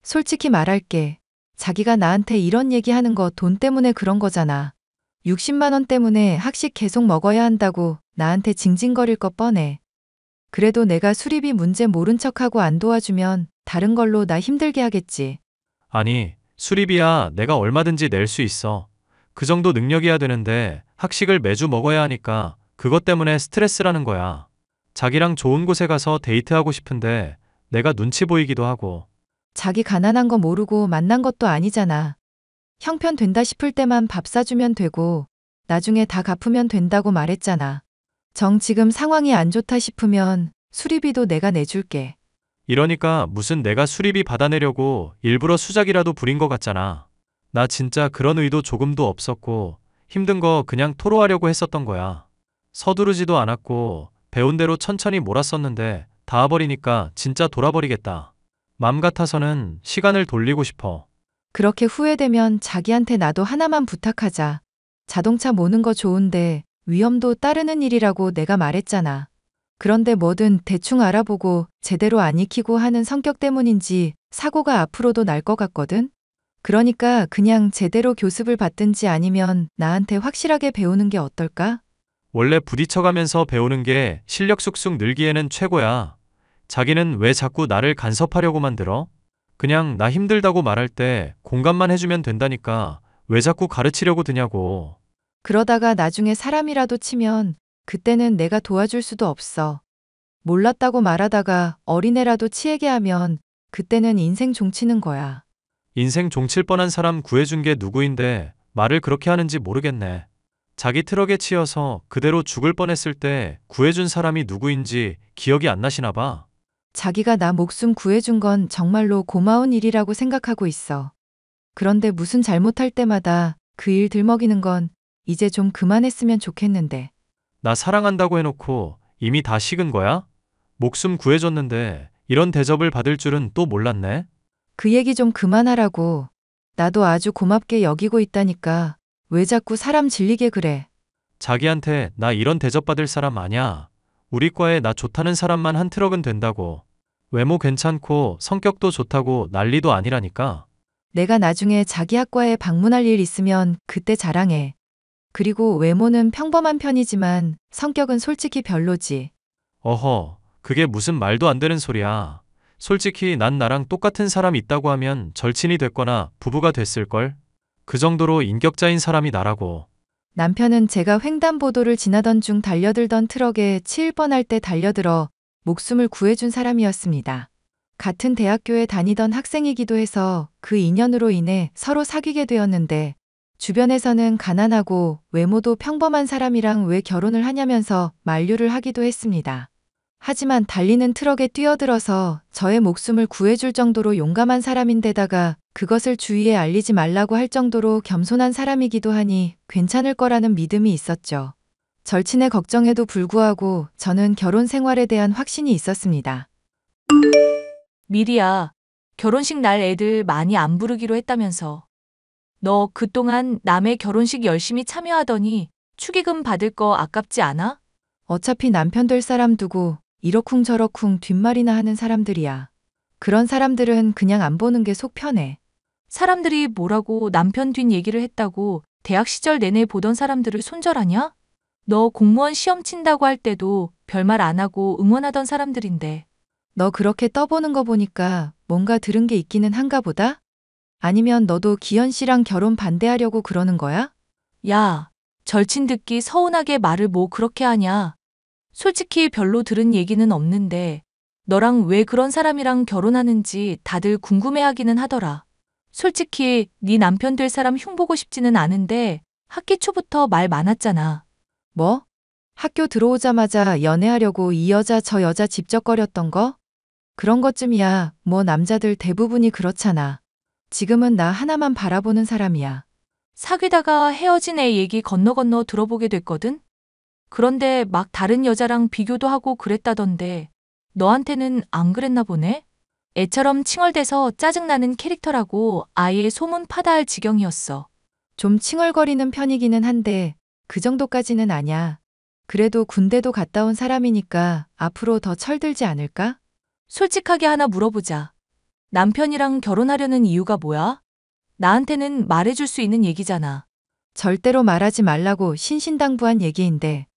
솔직히 말할게. 자기가 나한테 이런 얘기하는 거 돈 때문에 그런 거잖아. 60만 원 때문에 학식 계속 먹어야 한다고 나한테 징징거릴 거 뻔해. 그래도 내가 수리비 문제 모른 척하고 안 도와주면 다른 걸로 나 힘들게 하겠지. 아니, 수리비야 내가 얼마든지 낼 수 있어. 그 정도 능력이야 되는데 학식을 매주 먹어야 하니까 그것 때문에 스트레스라는 거야. 자기랑 좋은 곳에 가서 데이트하고 싶은데 내가 눈치 보이기도 하고. 자기 가난한 거 모르고 만난 것도 아니잖아. 형편 된다 싶을 때만 밥 사주면 되고 나중에 다 갚으면 된다고 말했잖아. 정 지금 상황이 안 좋다 싶으면 수리비도 내가 내줄게. 이러니까 무슨 내가 수리비 받아내려고 일부러 수작이라도 부린 것 같잖아. 나 진짜 그런 의도 조금도 없었고 힘든 거 그냥 토로하려고 했었던 거야. 서두르지도 않았고 배운 대로 천천히 몰았었는데 닿아버리니까 진짜 돌아버리겠다. 맘 같아서는 시간을 돌리고 싶어. 그렇게 후회되면 자기한테 나도 하나만 부탁하자. 자동차 모는 거 좋은데 위험도 따르는 일이라고 내가 말했잖아. 그런데 뭐든 대충 알아보고 제대로 안 익히고 하는 성격 때문인지 사고가 앞으로도 날 것 같거든? 그러니까 그냥 제대로 교습을 받든지 아니면 나한테 확실하게 배우는 게 어떨까? 원래 부딪혀가면서 배우는 게 실력 쑥쑥 늘기에는 최고야. 자기는 왜 자꾸 나를 간섭하려고만 들어? 그냥 나 힘들다고 말할 때 공감만 해주면 된다니까 왜 자꾸 가르치려고 드냐고. 그러다가 나중에 사람이라도 치면 그때는 내가 도와줄 수도 없어. 몰랐다고 말하다가 어린애라도 치에게 하면 그때는 인생 종치는 거야. 인생 종칠 뻔한 사람 구해준 게 누구인데 말을 그렇게 하는지 모르겠네. 자기 트럭에 치여서 그대로 죽을 뻔했을 때 구해준 사람이 누구인지 기억이 안 나시나 봐. 자기가 나 목숨 구해준 건 정말로 고마운 일이라고 생각하고 있어. 그런데 무슨 잘못할 때마다 그 일 들먹이는 건 이제 좀 그만했으면 좋겠는데. 나 사랑한다고 해놓고 이미 다 식은 거야? 목숨 구해줬는데 이런 대접을 받을 줄은 또 몰랐네. 그 얘기 좀 그만하라고. 나도 아주 고맙게 여기고 있다니까. 왜 자꾸 사람 질리게 그래? 자기한테 나 이런 대접받을 사람 아냐. 우리 과에 나 좋다는 사람만 한 트럭은 된다고. 외모 괜찮고 성격도 좋다고 난리도 아니라니까. 내가 나중에 자기 학과에 방문할 일 있으면 그때 자랑해. 그리고 외모는 평범한 편이지만 성격은 솔직히 별로지. 어허, 그게 무슨 말도 안 되는 소리야. 솔직히 난 나랑 똑같은 사람 있다고 하면 절친이 됐거나 부부가 됐을걸? 그 정도로 인격자인 사람이 나라고. 남편은 제가 횡단보도를 지나던 중 달려들던 트럭에 치일 뻔할 때 달려들어 목숨을 구해준 사람이었습니다. 같은 대학교에 다니던 학생이기도 해서 그 인연으로 인해 서로 사귀게 되었는데 주변에서는 가난하고 외모도 평범한 사람이랑 왜 결혼을 하냐면서 만류를 하기도 했습니다. 하지만 달리는 트럭에 뛰어들어서 저의 목숨을 구해줄 정도로 용감한 사람인데다가 그것을 주위에 알리지 말라고 할 정도로 겸손한 사람이기도 하니 괜찮을 거라는 믿음이 있었죠. 절친의 걱정에도 불구하고 저는 결혼 생활에 대한 확신이 있었습니다. 미리야, 결혼식 날 애들 많이 안 부르기로 했다면서. 너 그동안 남의 결혼식 열심히 참여하더니 축의금 받을 거 아깝지 않아? 어차피 남편 될 사람 두고 이러쿵저러쿵 뒷말이나 하는 사람들이야. 그런 사람들은 그냥 안 보는 게 속 편해. 사람들이 뭐라고 남편 뒷 얘기를 했다고 대학 시절 내내 보던 사람들을 손절하냐? 너 공무원 시험 친다고 할 때도 별말 안 하고 응원하던 사람들인데. 너 그렇게 떠보는 거 보니까 뭔가 들은 게 있기는 한가 보다? 아니면 너도 기현 씨랑 결혼 반대하려고 그러는 거야? 야, 절친 듣기 서운하게 말을 뭐 그렇게 하냐? 솔직히 별로 들은 얘기는 없는데 너랑 왜 그런 사람이랑 결혼하는지 다들 궁금해하기는 하더라. 솔직히 네 남편 될 사람 흉보고 싶지는 않은데 학기 초부터 말 많았잖아. 뭐? 학교 들어오자마자 연애하려고 이 여자 저 여자 집적거렸던 거? 그런 것쯤이야. 뭐 남자들 대부분이 그렇잖아. 지금은 나 하나만 바라보는 사람이야. 사귀다가 헤어진 애 얘기 건너 들어보게 됐거든? 그런데 막 다른 여자랑 비교도 하고 그랬다던데 너한테는 안 그랬나 보네? 애처럼 칭얼대서 짜증나는 캐릭터라고 아예 소문 파다할 지경이었어. 좀 칭얼거리는 편이기는 한데 그 정도까지는 아냐. 그래도 군대도 갔다 온 사람이니까 앞으로 더 철들지 않을까? 솔직하게 하나 물어보자. 남편이랑 결혼하려는 이유가 뭐야? 나한테는 말해줄 수 있는 얘기잖아. 절대로 말하지 말라고 신신당부한 얘기인데.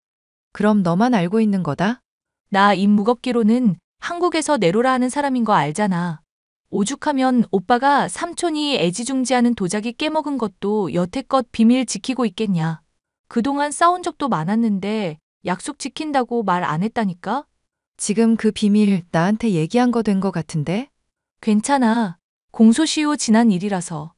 그럼 너만 알고 있는 거다? 나 입 무겁기로는 한국에서 내로라 하는 사람인 거 알잖아. 오죽하면 오빠가 삼촌이 애지중지하는 도자기 깨먹은 것도 여태껏 비밀 지키고 있겠냐. 그동안 싸운 적도 많았는데 약속 지킨다고 말 안 했다니까? 지금 그 비밀 나한테 얘기한 거 된 거 같은데? 괜찮아. 공소시효 지난 일이라서.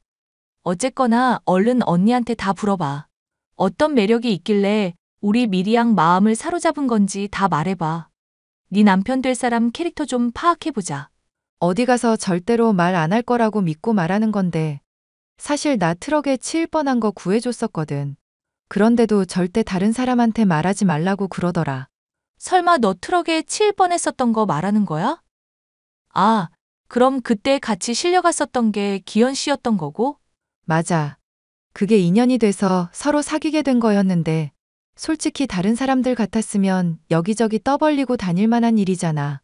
어쨌거나 얼른 언니한테 다 물어봐. 어떤 매력이 있길래 우리 미리양 마음을 사로잡은 건지 다 말해봐. 네 남편 될 사람 캐릭터 좀 파악해보자. 어디 가서 절대로 말 안 할 거라고 믿고 말하는 건데. 사실 나 트럭에 치일 뻔한 거 구해줬었거든. 그런데도 절대 다른 사람한테 말하지 말라고 그러더라. 설마 너 트럭에 치일 뻔했었던 거 말하는 거야? 아, 그럼 그때 같이 실려갔었던 게 기현 씨였던 거고? 맞아. 그게 인연이 돼서 서로 사귀게 된 거였는데 솔직히 다른 사람들 같았으면 여기저기 떠벌리고 다닐 만한 일이잖아.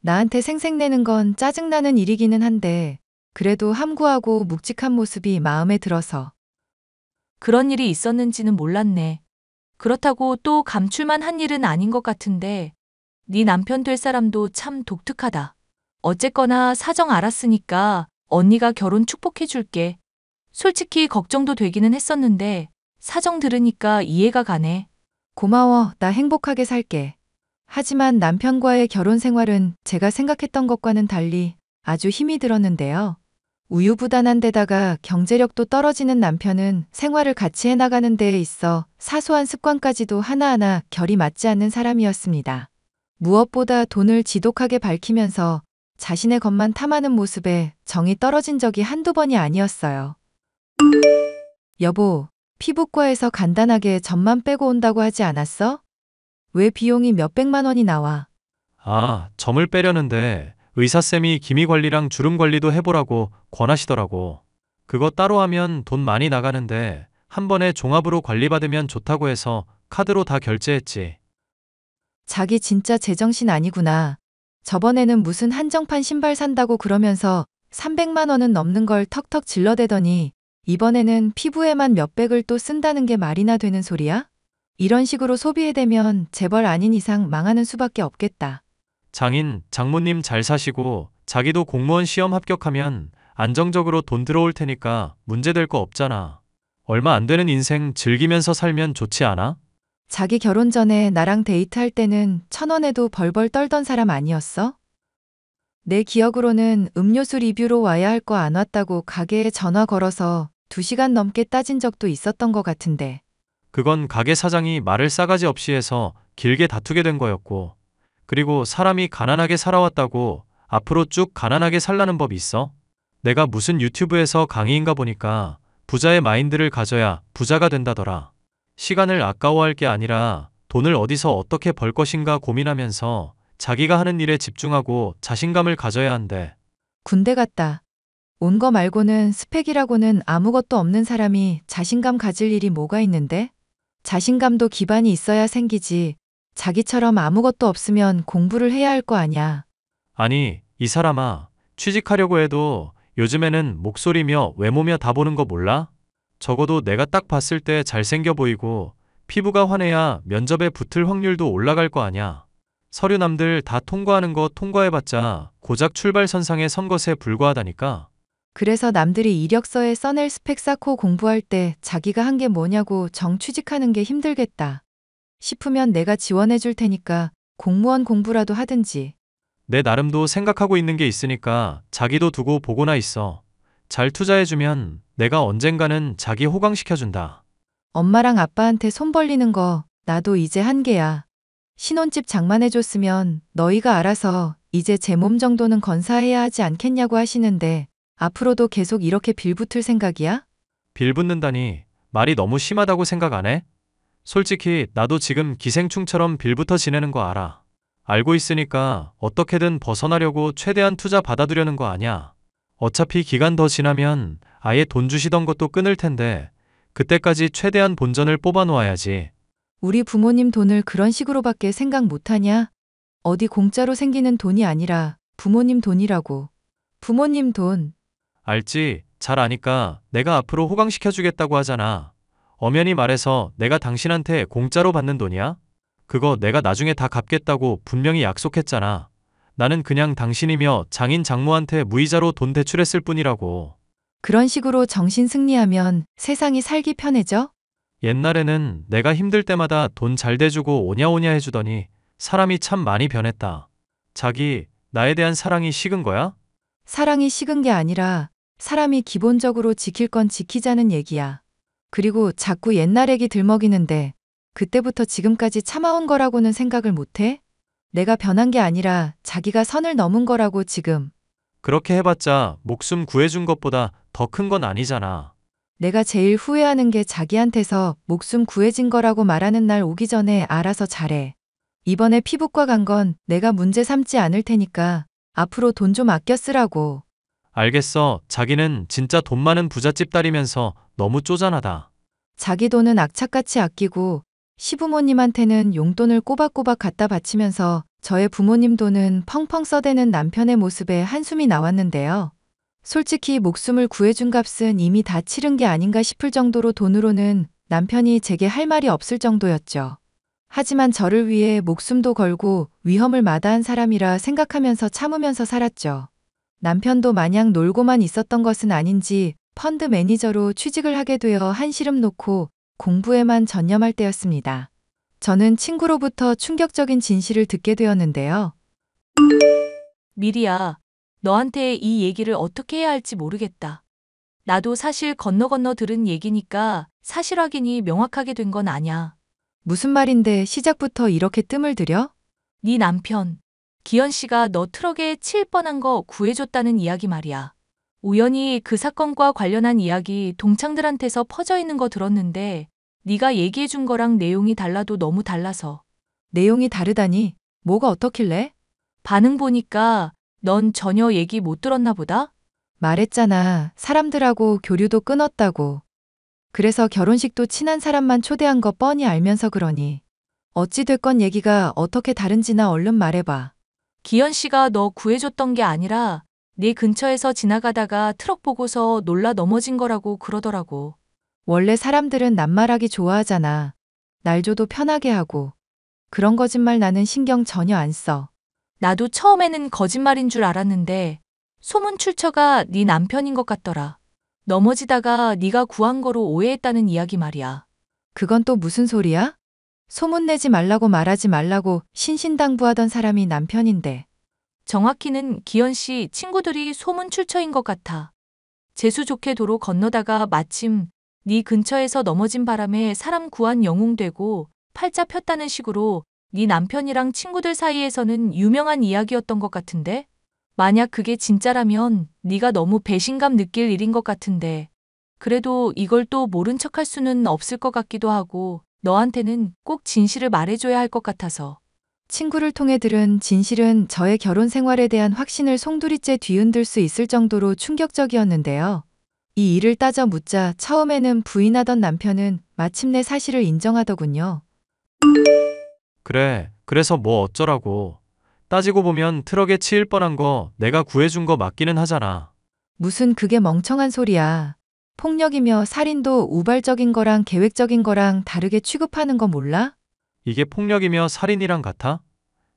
나한테 생색내는 건 짜증나는 일이기는 한데 그래도 함구하고 묵직한 모습이 마음에 들어서. 그런 일이 있었는지는 몰랐네. 그렇다고 또 감출만 한 일은 아닌 것 같은데 네 남편 될 사람도 참 독특하다. 어쨌거나 사정 알았으니까 언니가 결혼 축복해줄게. 솔직히 걱정도 되기는 했었는데 사정 들으니까 이해가 가네. 고마워. 나 행복하게 살게. 하지만 남편과의 결혼 생활은 제가 생각했던 것과는 달리 아주 힘이 들었는데요. 우유부단한 데다가 경제력도 떨어지는 남편은 생활을 같이 해나가는 데에 있어 사소한 습관까지도 하나하나 결이 맞지 않는 사람이었습니다. 무엇보다 돈을 지독하게 밝히면서 자신의 것만 탐하는 모습에 정이 떨어진 적이 한두 번이 아니었어요. 여보, 피부과에서 간단하게 점만 빼고 온다고 하지 않았어? 왜 비용이 몇백만 원이 나와? 아, 점을 빼려는데 의사쌤이 기미 관리랑 주름 관리도 해보라고 권하시더라고. 그거 따로 하면 돈 많이 나가는데 한 번에 종합으로 관리받으면 좋다고 해서 카드로 다 결제했지. 자기 진짜 제정신 아니구나. 저번에는 무슨 한정판 신발 산다고 그러면서 300만 원은 넘는 걸 턱턱 질러대더니 이번에는 피부에만 몇백을 또 쓴다는 게 말이나 되는 소리야? 이런 식으로 소비해대면 재벌 아닌 이상 망하는 수밖에 없겠다. 장인, 장모님 잘 사시고 자기도 공무원 시험 합격하면 안정적으로 돈 들어올 테니까 문제될 거 없잖아. 얼마 안 되는 인생 즐기면서 살면 좋지 않아? 자기 결혼 전에 나랑 데이트할 때는 1,000원에도 벌벌 떨던 사람 아니었어? 내 기억으로는 음료수 리뷰로 와야 할 거 안 왔다고 가게에 전화 걸어서 2시간 넘게 따진 적도 있었던 것 같은데. 그건 가게 사장이 말을 싸가지 없이 해서 길게 다투게 된 거였고, 그리고 사람이 가난하게 살아왔다고 앞으로 쭉 가난하게 살라는 법이 있어? 내가 무슨 유튜브에서 강의인가 보니까 부자의 마인드를 가져야 부자가 된다더라. 시간을 아까워할 게 아니라 돈을 어디서 어떻게 벌 것인가 고민하면서 자기가 하는 일에 집중하고 자신감을 가져야 한대. 군대 갔다. 온 거 말고는 스펙이라고는 아무것도 없는 사람이 자신감 가질 일이 뭐가 있는데? 자신감도 기반이 있어야 생기지. 자기처럼 아무것도 없으면 공부를 해야 할 거 아냐. 아니, 이 사람아, 취직하려고 해도 요즘에는 목소리며 외모며 다 보는 거 몰라? 적어도 내가 딱 봤을 때 잘생겨 보이고 피부가 환해야 면접에 붙을 확률도 올라갈 거 아냐. 서류 남들 다 통과하는 거 통과해봤자 고작 출발선상에 선 것에 불과하다니까. 그래서 남들이 이력서에 써낼 스펙 쌓고 공부할 때 자기가 한 게 뭐냐고 정취직하는 게 힘들겠다 싶으면 내가 지원해 줄 테니까 공무원 공부라도 하든지. 내 나름도 생각하고 있는 게 있으니까 자기도 두고 보고나 있어. 잘 투자해주면 내가 언젠가는 자기 호강시켜준다. 엄마랑 아빠한테 손 벌리는 거 나도 이제 한계야. 신혼집 장만해줬으면 너희가 알아서 이제 제 몸 정도는 건사해야 하지 않겠냐고 하시는데 앞으로도 계속 이렇게 빌붙을 생각이야? 빌붙는다니 말이 너무 심하다고 생각 안 해? 솔직히 나도 지금 기생충처럼 빌붙어 지내는 거 알아. 알고 있으니까 어떻게든 벗어나려고 최대한 투자 받아두려는 거 아냐. 어차피 기간 더 지나면 아예 돈 주시던 것도 끊을 텐데 그때까지 최대한 본전을 뽑아 놓아야지. 우리 부모님 돈을 그런 식으로밖에 생각 못하냐? 어디 공짜로 생기는 돈이 아니라 부모님 돈이라고. 부모님 돈. 알지? 잘 아니까 내가 앞으로 호강시켜주겠다고 하잖아. 엄연히 말해서 내가 당신한테 공짜로 받는 돈이야? 그거 내가 나중에 다 갚겠다고 분명히 약속했잖아. 나는 그냥 당신이며 장인 장모한테 무이자로 돈 대출했을 뿐이라고. 그런 식으로 정신 승리하면 세상이 살기 편해져? 옛날에는 내가 힘들 때마다 돈 잘 대주고 오냐오냐 해주더니 사람이 참 많이 변했다. 자기, 나에 대한 사랑이 식은 거야? 사랑이 식은 게 아니라 사람이 기본적으로 지킬 건 지키자는 얘기야. 그리고 자꾸 옛날 얘기 들먹이는데 그때부터 지금까지 참아온 거라고는 생각을 못해? 내가 변한 게 아니라 자기가 선을 넘은 거라고 지금. 그렇게 해봤자 목숨 구해준 것보다 더 큰 건 아니잖아. 내가 제일 후회하는 게 자기한테서 목숨 구해진 거라고 말하는 날 오기 전에 알아서 잘해. 이번에 피부과 간 건 내가 문제 삼지 않을 테니까 앞으로 돈 좀 아껴 쓰라고. 알겠어. 자기는 진짜 돈 많은 부잣집 딸이면서 너무 쪼잔하다. 자기 돈은 악착같이 아끼고 시부모님한테는 용돈을 꼬박꼬박 갖다 바치면서 저의 부모님 돈은 펑펑 써대는 남편의 모습에 한숨이 나왔는데요. 솔직히 목숨을 구해준 값은 이미 다 치른 게 아닌가 싶을 정도로 돈으로는 남편이 제게 할 말이 없을 정도였죠. 하지만 저를 위해 목숨도 걸고 위험을 마다한 사람이라 생각하면서 참으면서 살았죠. 남편도 마냥 놀고만 있었던 것은 아닌지 펀드 매니저로 취직을 하게 되어 한시름 놓고 공부에만 전념할 때였습니다. 저는 친구로부터 충격적인 진실을 듣게 되었는데요. 미리야, 너한테 이 얘기를 어떻게 해야 할지 모르겠다. 나도 사실 건너 들은 얘기니까 사실 확인이 명확하게 된 건 아냐. 무슨 말인데 시작부터 이렇게 뜸을 들여? 네 남편, 기현 씨가 너 트럭에 칠 뻔한 거 구해줬다는 이야기 말이야. 우연히 그 사건과 관련한 이야기 동창들한테서 퍼져 있는 거 들었는데 네가 얘기해준 거랑 내용이 달라도 너무 달라서 내용이 다르다니? 뭐가 어떻길래? 반응 보니까 넌 전혀 얘기 못 들었나 보다? 말했잖아. 사람들하고 교류도 끊었다고. 그래서 결혼식도 친한 사람만 초대한 거 뻔히 알면서 그러니. 어찌 됐건 얘기가 어떻게 다른지나 얼른 말해봐. 기현 씨가 너 구해줬던 게 아니라 네 근처에서 지나가다가 트럭 보고서 놀라 넘어진 거라고 그러더라고. 원래 사람들은 낱말하기 좋아하잖아. 날 줘도 편하게 하고. 그런 거짓말 나는 신경 전혀 안 써. 나도 처음에는 거짓말인 줄 알았는데 소문 출처가 네 남편인 것 같더라. 넘어지다가 네가 구한 거로 오해했다는 이야기 말이야. 그건 또 무슨 소리야? 소문내지 말라고 말하지 말라고 신신당부하던 사람이 남편인데. 정확히는 기현 씨 친구들이 소문 출처인 것 같아. 재수 좋게 도로 건너다가 마침 네 근처에서 넘어진 바람에 사람 구한 영웅되고 팔자 폈다는 식으로 네 남편이랑 친구들 사이에서는 유명한 이야기였던 것 같은데? 만약 그게 진짜라면 네가 너무 배신감 느낄 일인 것 같은데. 그래도 이걸 또 모른 척할 수는 없을 것 같기도 하고 너한테는 꼭 진실을 말해줘야 할 것 같아서. 친구를 통해 들은 진실은 저의 결혼 생활에 대한 확신을 송두리째 뒤흔들 수 있을 정도로 충격적이었는데요. 이 일을 따져 묻자 처음에는 부인하던 남편은 마침내 사실을 인정하더군요. 그래, 그래서 뭐 어쩌라고. 따지고 보면 트럭에 치일 뻔한 거 내가 구해준 거 맞기는 하잖아. 무슨 그게 멍청한 소리야. 폭력이며 살인도 우발적인 거랑 계획적인 거랑 다르게 취급하는 거 몰라? 이게 폭력이며 살인이랑 같아?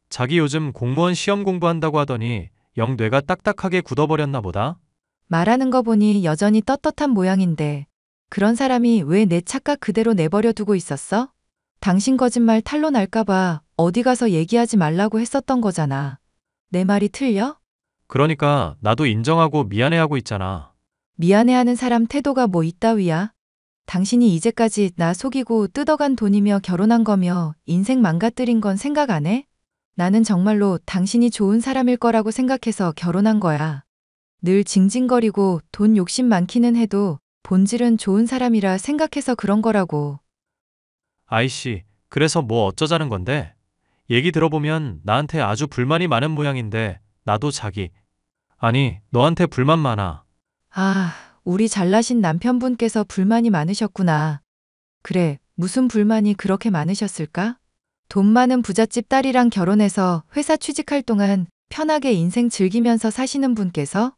자기 요즘 공무원 시험 공부한다고 하더니 영 뇌가 딱딱하게 굳어버렸나 보다? 말하는 거 보니 여전히 떳떳한 모양인데 그런 사람이 왜 내 착각 그대로 내버려 두고 있었어? 당신 거짓말 탄로 날까봐 어디 가서 얘기하지 말라고 했었던 거잖아. 내 말이 틀려? 그러니까 나도 인정하고 미안해하고 있잖아. 미안해하는 사람 태도가 뭐 이따위야? 당신이 이제까지 나 속이고 뜯어간 돈이며 결혼한 거며 인생 망가뜨린 건 생각 안 해? 나는 정말로 당신이 좋은 사람일 거라고 생각해서 결혼한 거야. 늘 징징거리고 돈 욕심 많기는 해도 본질은 좋은 사람이라 생각해서 그런 거라고. 아이씨, 그래서 뭐 어쩌자는 건데? 얘기 들어보면 나한테 아주 불만이 많은 모양인데 나도 아니, 너한테 불만 많아. 아, 우리 잘나신 남편분께서 불만이 많으셨구나. 그래, 무슨 불만이 그렇게 많으셨을까? 돈 많은 부잣집 딸이랑 결혼해서 회사 취직할 동안 편하게 인생 즐기면서 사시는 분께서?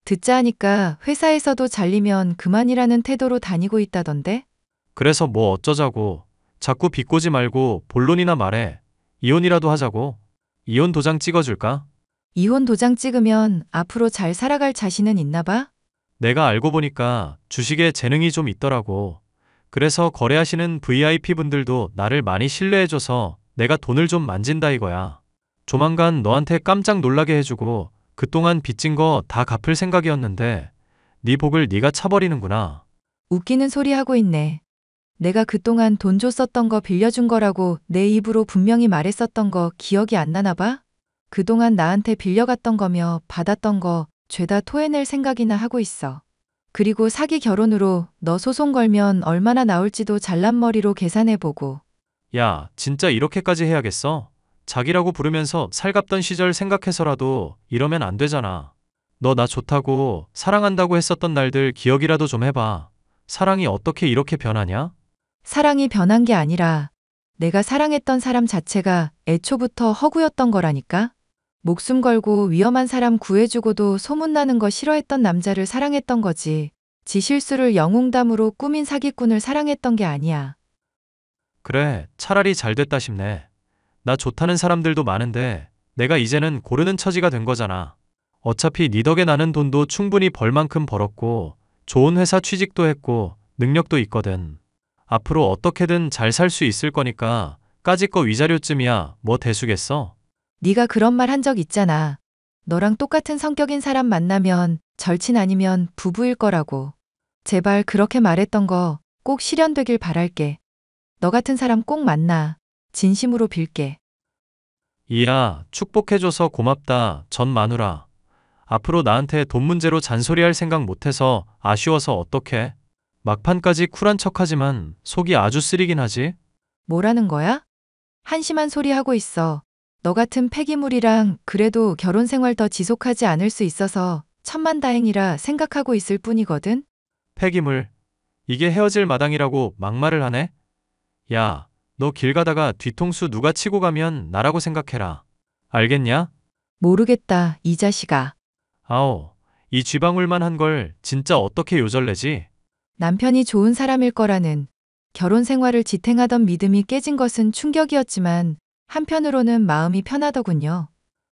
듣자 하니까 회사에서도 잘리면 그만이라는 태도로 다니고 있다던데? 그래서 뭐 어쩌자고. 자꾸 비꼬지 말고 본론이나 말해. 이혼이라도 하자고. 이혼 도장 찍어줄까? 이혼 도장 찍으면 앞으로 잘 살아갈 자신은 있나 봐? 내가 알고 보니까 주식에 재능이 좀 있더라고. 그래서 거래하시는 VIP 분들도 나를 많이 신뢰해줘서 내가 돈을 좀 만진다 이거야. 조만간 너한테 깜짝 놀라게 해주고 그동안 빚진 거 다 갚을 생각이었는데 네 복을 네가 차버리는구나. 웃기는 소리 하고 있네. 내가 그동안 돈 줬었던 거 빌려준 거라고 내 입으로 분명히 말했었던 거 기억이 안 나나 봐? 그동안 나한테 빌려갔던 거며 받았던 거 죄다 토해낼 생각이나 하고 있어. 그리고 사기 결혼으로 너 소송 걸면 얼마나 나올지도 잘난 머리로 계산해보고. 야, 진짜 이렇게까지 해야겠어? 자기라고 부르면서 살갑던 시절 생각해서라도 이러면 안 되잖아. 너 나 좋다고 사랑한다고 했었던 날들 기억이라도 좀 해봐. 사랑이 어떻게 이렇게 변하냐? 사랑이 변한 게 아니라 내가 사랑했던 사람 자체가 애초부터 허구였던 거라니까? 목숨 걸고 위험한 사람 구해주고도 소문나는 거 싫어했던 남자를 사랑했던 거지. 지 실수를 영웅담으로 꾸민 사기꾼을 사랑했던 게 아니야. 그래, 차라리 잘 됐다 싶네. 나 좋다는 사람들도 많은데 내가 이제는 고르는 처지가 된 거잖아. 어차피 네 덕에 나는 돈도 충분히 벌 만큼 벌었고 좋은 회사 취직도 했고 능력도 있거든. 앞으로 어떻게든 잘 살 수 있을 거니까 까짓 거 위자료쯤이야 뭐 대수겠어? 네가 그런 말 한 적 있잖아. 너랑 똑같은 성격인 사람 만나면 절친 아니면 부부일 거라고. 제발 그렇게 말했던 거 꼭 실현되길 바랄게. 너 같은 사람 꼭 만나. 진심으로 빌게. 이야, 축복해줘서 고맙다, 전 마누라. 앞으로 나한테 돈 문제로 잔소리할 생각 못해서 아쉬워서 어떡해? 막판까지 쿨한 척하지만 속이 아주 쓰리긴 하지? 뭐라는 거야? 한심한 소리 하고 있어. 너 같은 폐기물이랑 그래도 결혼 생활 더 지속하지 않을 수 있어서 천만다행이라 생각하고 있을 뿐이거든. 폐기물. 이게 헤어질 마당이라고 막말을 하네? 야, 너 길 가다가 뒤통수 누가 치고 가면 나라고 생각해라. 알겠냐? 모르겠다, 이 자식아. 아오, 이 쥐방울만 한 걸 진짜 어떻게 요절내지? 남편이 좋은 사람일 거라는 결혼 생활을 지탱하던 믿음이 깨진 것은 충격이었지만 한편으로는 마음이 편하더군요.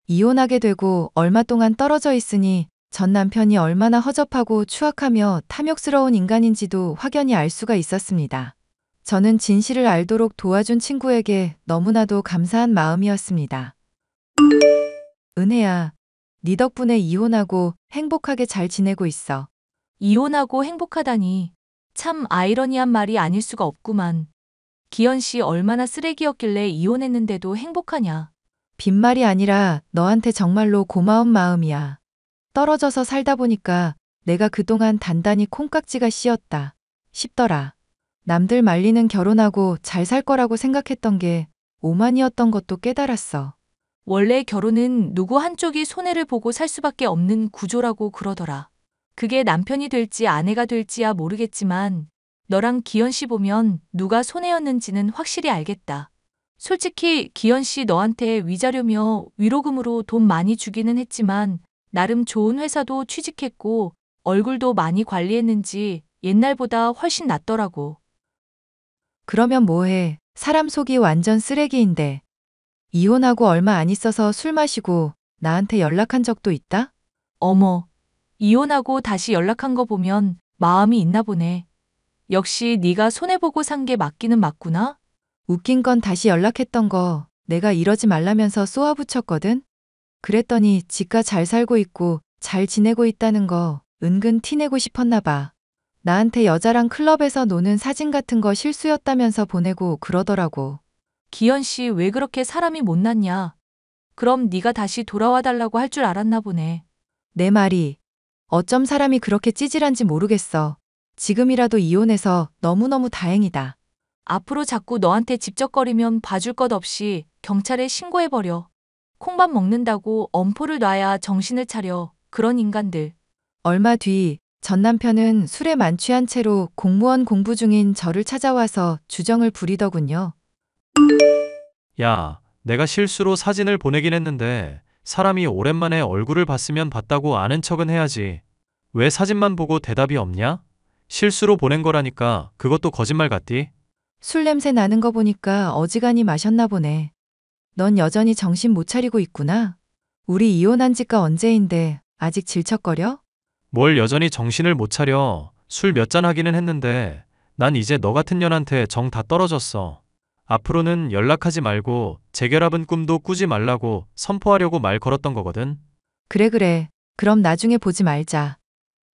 이혼하게 되고 얼마 동안 떨어져 있으니 전 남편이 얼마나 허접하고 추악하며 탐욕스러운 인간인지도 확연히 알 수가 있었습니다. 저는 진실을 알도록 도와준 친구에게 너무나도 감사한 마음이었습니다. 은혜야, 네 덕분에 이혼하고 행복하게 잘 지내고 있어. 이혼하고 행복하다니. 참 아이러니한 말이 아닐 수가 없구만. 기현 씨 얼마나 쓰레기였길래 이혼했는데도 행복하냐. 빈말이 아니라 너한테 정말로 고마운 마음이야. 떨어져서 살다 보니까 내가 그동안 단단히 콩깍지가 씌었다 싶더라. 남들 말리는 결혼하고 잘 살 거라고 생각했던 게 오만이었던 것도 깨달았어. 원래 결혼은 누구 한쪽이 손해를 보고 살 수밖에 없는 구조라고 그러더라. 그게 남편이 될지 아내가 될지야 모르겠지만 너랑 기현 씨 보면 누가 손해였는지는 확실히 알겠다. 솔직히 기현 씨 너한테 위자료며 위로금으로 돈 많이 주기는 했지만 나름 좋은 회사도 취직했고 얼굴도 많이 관리했는지 옛날보다 훨씬 낫더라고. 그러면 뭐해? 사람 속이 완전 쓰레기인데. 이혼하고 얼마 안 있어서 술 마시고 나한테 연락한 적도 있다? 어머, 이혼하고 다시 연락한 거 보면 마음이 있나 보네. 역시 네가 손해보고 산 게 맞기는 맞구나? 웃긴 건 다시 연락했던 거 내가 이러지 말라면서 쏘아붙였거든? 그랬더니 지가 잘 살고 있고 잘 지내고 있다는 거 은근 티내고 싶었나 봐. 나한테 여자랑 클럽에서 노는 사진 같은 거 실수였다면서 보내고 그러더라고. 기현 씨 왜 그렇게 사람이 못났냐? 그럼 네가 다시 돌아와 달라고 할 줄 알았나 보네. 내 말이 어쩜 사람이 그렇게 찌질한지 모르겠어. 지금이라도 이혼해서 너무너무 다행이다. 앞으로 자꾸 너한테 집적거리면 봐줄 것 없이 경찰에 신고해버려. 콩밥 먹는다고 엄포를 놔야 정신을 차려. 그런 인간들. 얼마 뒤 전 남편은 술에 만취한 채로 공무원 공부 중인 저를 찾아와서 주정을 부리더군요. 야, 내가 실수로 사진을 보내긴 했는데 사람이 오랜만에 얼굴을 봤으면 봤다고 아는 척은 해야지. 왜 사진만 보고 대답이 없냐? 실수로 보낸 거라니까 그것도 거짓말 같디? 술 냄새 나는 거 보니까 어지간히 마셨나 보네. 넌 여전히 정신 못 차리고 있구나. 우리 이혼한 지가 언제인데 아직 질척거려? 뭘 여전히 정신을 못 차려. 술 몇 잔 하기는 했는데 난 이제 너 같은 년한테 정 다 떨어졌어. 앞으로는 연락하지 말고 재결합은 꿈도 꾸지 말라고 선포하려고 말 걸었던 거거든. 그래. 그럼 나중에 보지 말자.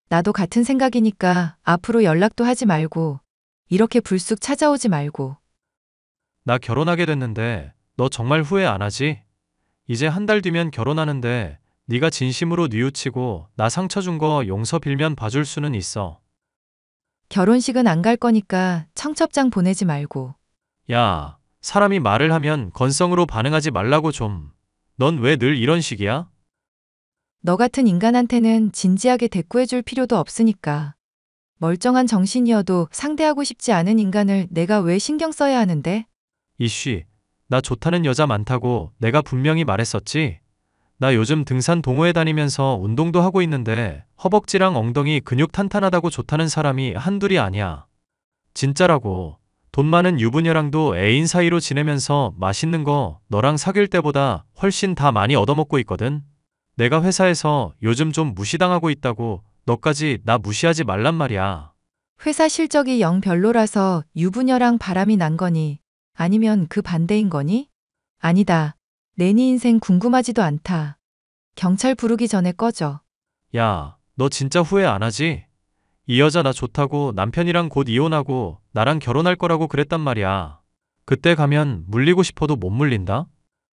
나도 같은 생각이니까 앞으로 연락도 하지 말고 이렇게 불쑥 찾아오지 말고. 나 결혼하게 됐는데 너 정말 후회 안 하지? 이제 한 달 뒤면 결혼하는데 네가 진심으로 뉘우치고 나 상처 준 거 용서 빌면 봐줄 수는 있어. 결혼식은 안 갈 거니까 청첩장 보내지 말고. 야, 사람이 말을 하면 건성으로 반응하지 말라고 좀. 넌 왜 늘 이런 식이야? 너 같은 인간한테는 진지하게 대꾸해줄 필요도 없으니까. 멀쩡한 정신이어도 상대하고 싶지 않은 인간을 내가 왜 신경 써야 하는데? 이씨, 나 좋다는 여자 많다고 내가 분명히 말했었지? 나 요즘 등산 동호회 다니면서 운동도 하고 있는데 허벅지랑 엉덩이 근육 탄탄하다고 좋다는 사람이 한둘이 아니야. 진짜라고. 돈 많은 유부녀랑도 애인 사이로 지내면서 맛있는 거 너랑 사귈 때보다 훨씬 다 많이 얻어먹고 있거든. 내가 회사에서 요즘 좀 무시당하고 있다고 너까지 나 무시하지 말란 말이야. 회사 실적이 영 별로라서 유부녀랑 바람이 난 거니? 아니면 그 반대인 거니? 아니다. 내 네 인생 궁금하지도 않다. 경찰 부르기 전에 꺼져. 야, 너 진짜 후회 안 하지? 이 여자 나 좋다고 남편이랑 곧 이혼하고 나랑 결혼할 거라고 그랬단 말이야. 그때 가면 물리고 싶어도 못 물린다?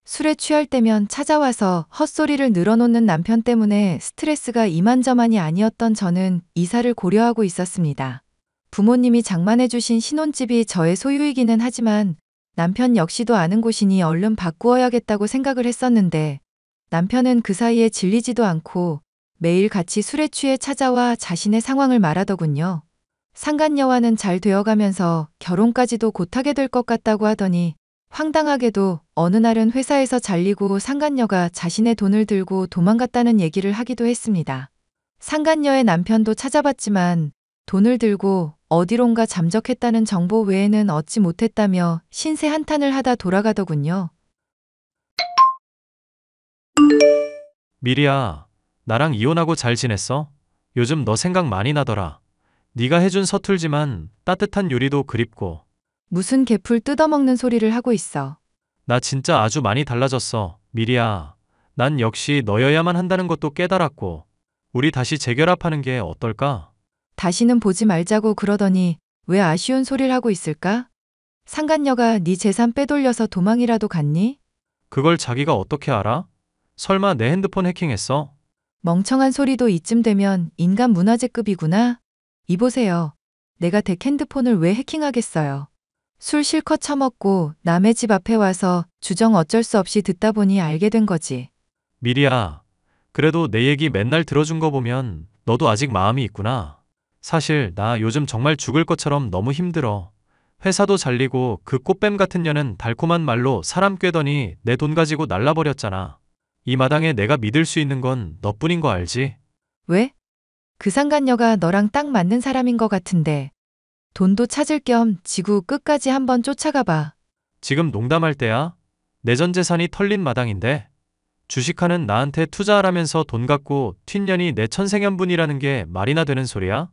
술에 취할 때면 찾아와서 헛소리를 늘어놓는 남편 때문에 스트레스가 이만저만이 아니었던 저는 이사를 고려하고 있었습니다. 부모님이 장만해주신 신혼집이 저의 소유이기는 하지만 남편 역시도 아는 곳이니 얼른 바꾸어야겠다고 생각을 했었는데 남편은 그 사이에 질리지도 않고 매일 같이 술에 취해 찾아와 자신의 상황을 말하더군요. 상간녀와는 잘 되어가면서 결혼까지도 곧하게 될 것 같다고 하더니 황당하게도 어느 날은 회사에서 잘리고 상간녀가 자신의 돈을 들고 도망갔다는 얘기를 하기도 했습니다. 상간녀의 남편도 찾아봤지만 돈을 들고 어디론가 잠적했다는 정보 외에는 얻지 못했다며 신세 한탄을 하다 돌아가더군요. 미리야, 나랑 이혼하고 잘 지냈어? 요즘 너 생각 많이 나더라. 네가 해준 서툴지만 따뜻한 요리도 그립고. 무슨 개풀 뜯어먹는 소리를 하고 있어. 나 진짜 아주 많이 달라졌어. 미리야, 난 역시 너여야만 한다는 것도 깨달았고. 우리 다시 재결합하는 게 어떨까? 다시는 보지 말자고 그러더니 왜 아쉬운 소리를 하고 있을까? 상간녀가 네 재산 빼돌려서 도망이라도 갔니? 그걸 자기가 어떻게 알아? 설마 내 핸드폰 해킹했어? 멍청한 소리도 이쯤 되면 인간 문화재급이구나. 이보세요. 내가 댁 핸드폰을 왜 해킹하겠어요. 술 실컷 처먹고 남의 집 앞에 와서 주정 어쩔 수 없이 듣다 보니 알게 된 거지. 미리야, 그래도 내 얘기 맨날 들어준 거 보면 너도 아직 마음이 있구나. 사실 나 요즘 정말 죽을 것처럼 너무 힘들어. 회사도 잘리고 그 꽃뱀 같은 년은 달콤한 말로 사람 꿰더니 내 돈 가지고 날라버렸잖아. 이 마당에 내가 믿을 수 있는 건 너뿐인 거 알지? 왜? 그 상간녀가 너랑 딱 맞는 사람인 것 같은데. 돈도 찾을 겸 지구 끝까지 한번 쫓아가 봐. 지금 농담할 때야? 내 전 재산이 털린 마당인데. 주식하는 나한테 투자하라면서 돈 갖고 튄 년이 내 천생연분이라는 게 말이나 되는 소리야?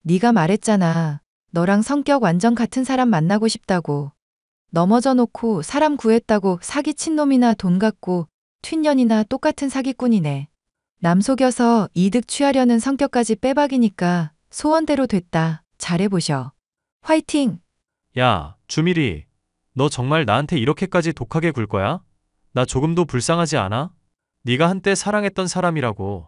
네가 말했잖아. 너랑 성격 완전 같은 사람 만나고 싶다고. 넘어져 놓고 사람 구했다고 사기친 놈이나 돈 갖고 튄 년이나 똑같은 사기꾼이네. 남 속여서 이득 취하려는 성격까지 빼박이니까 소원대로 됐다. 잘해보셔. 화이팅! 야, 주미리. 너 정말 나한테 이렇게까지 독하게 굴 거야? 나 조금도 불쌍하지 않아? 네가 한때 사랑했던 사람이라고.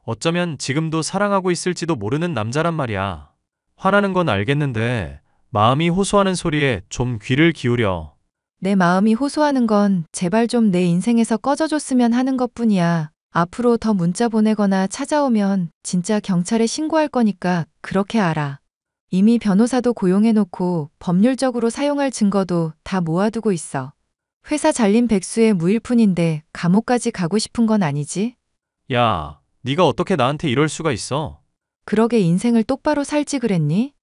어쩌면 지금도 사랑하고 있을지도 모르는 남자란 말이야. 화나는 건 알겠는데 마음이 호소하는 소리에 좀 귀를 기울여. 내 마음이 호소하는 건 제발 좀 내 인생에서 꺼져줬으면 하는 것뿐이야. 앞으로 더 문자 보내거나 찾아오면 진짜 경찰에 신고할 거니까 그렇게 알아. 이미 변호사도 고용해놓고 법률적으로 사용할 증거도 다 모아두고 있어. 회사 잘린 백수의 무일푼인데 감옥까지 가고 싶은 건 아니지? 야, 네가 어떻게 나한테 이럴 수가 있어? 그러게 인생을 똑바로 살지 그랬니?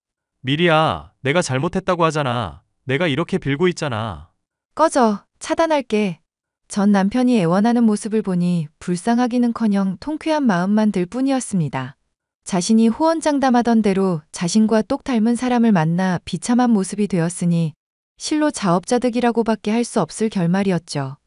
미리야, 내가 잘못했다고 하잖아. 내가 이렇게 빌고 있잖아. 꺼져. 차단할게. 전 남편이 애원하는 모습을 보니 불쌍하기는커녕 통쾌한 마음만 들 뿐이었습니다. 자신이 호언장담하던 대로 자신과 똑 닮은 사람을 만나 비참한 모습이 되었으니 실로 자업자득이라고밖에 할 수 없을 결말이었죠.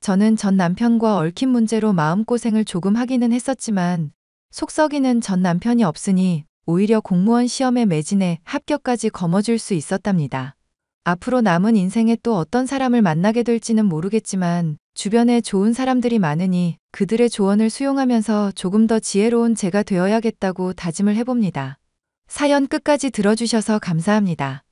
저는 전 남편과 얽힌 문제로 마음고생을 조금 하기는 했었지만 속 썩이는 전 남편이 없으니 오히려 공무원 시험에 매진해 합격까지 거머쥘 수 있었답니다. 앞으로 남은 인생에 또 어떤 사람을 만나게 될지는 모르겠지만 주변에 좋은 사람들이 많으니 그들의 조언을 수용하면서 조금 더 지혜로운 제가 되어야겠다고 다짐을 해봅니다. 사연 끝까지 들어주셔서 감사합니다.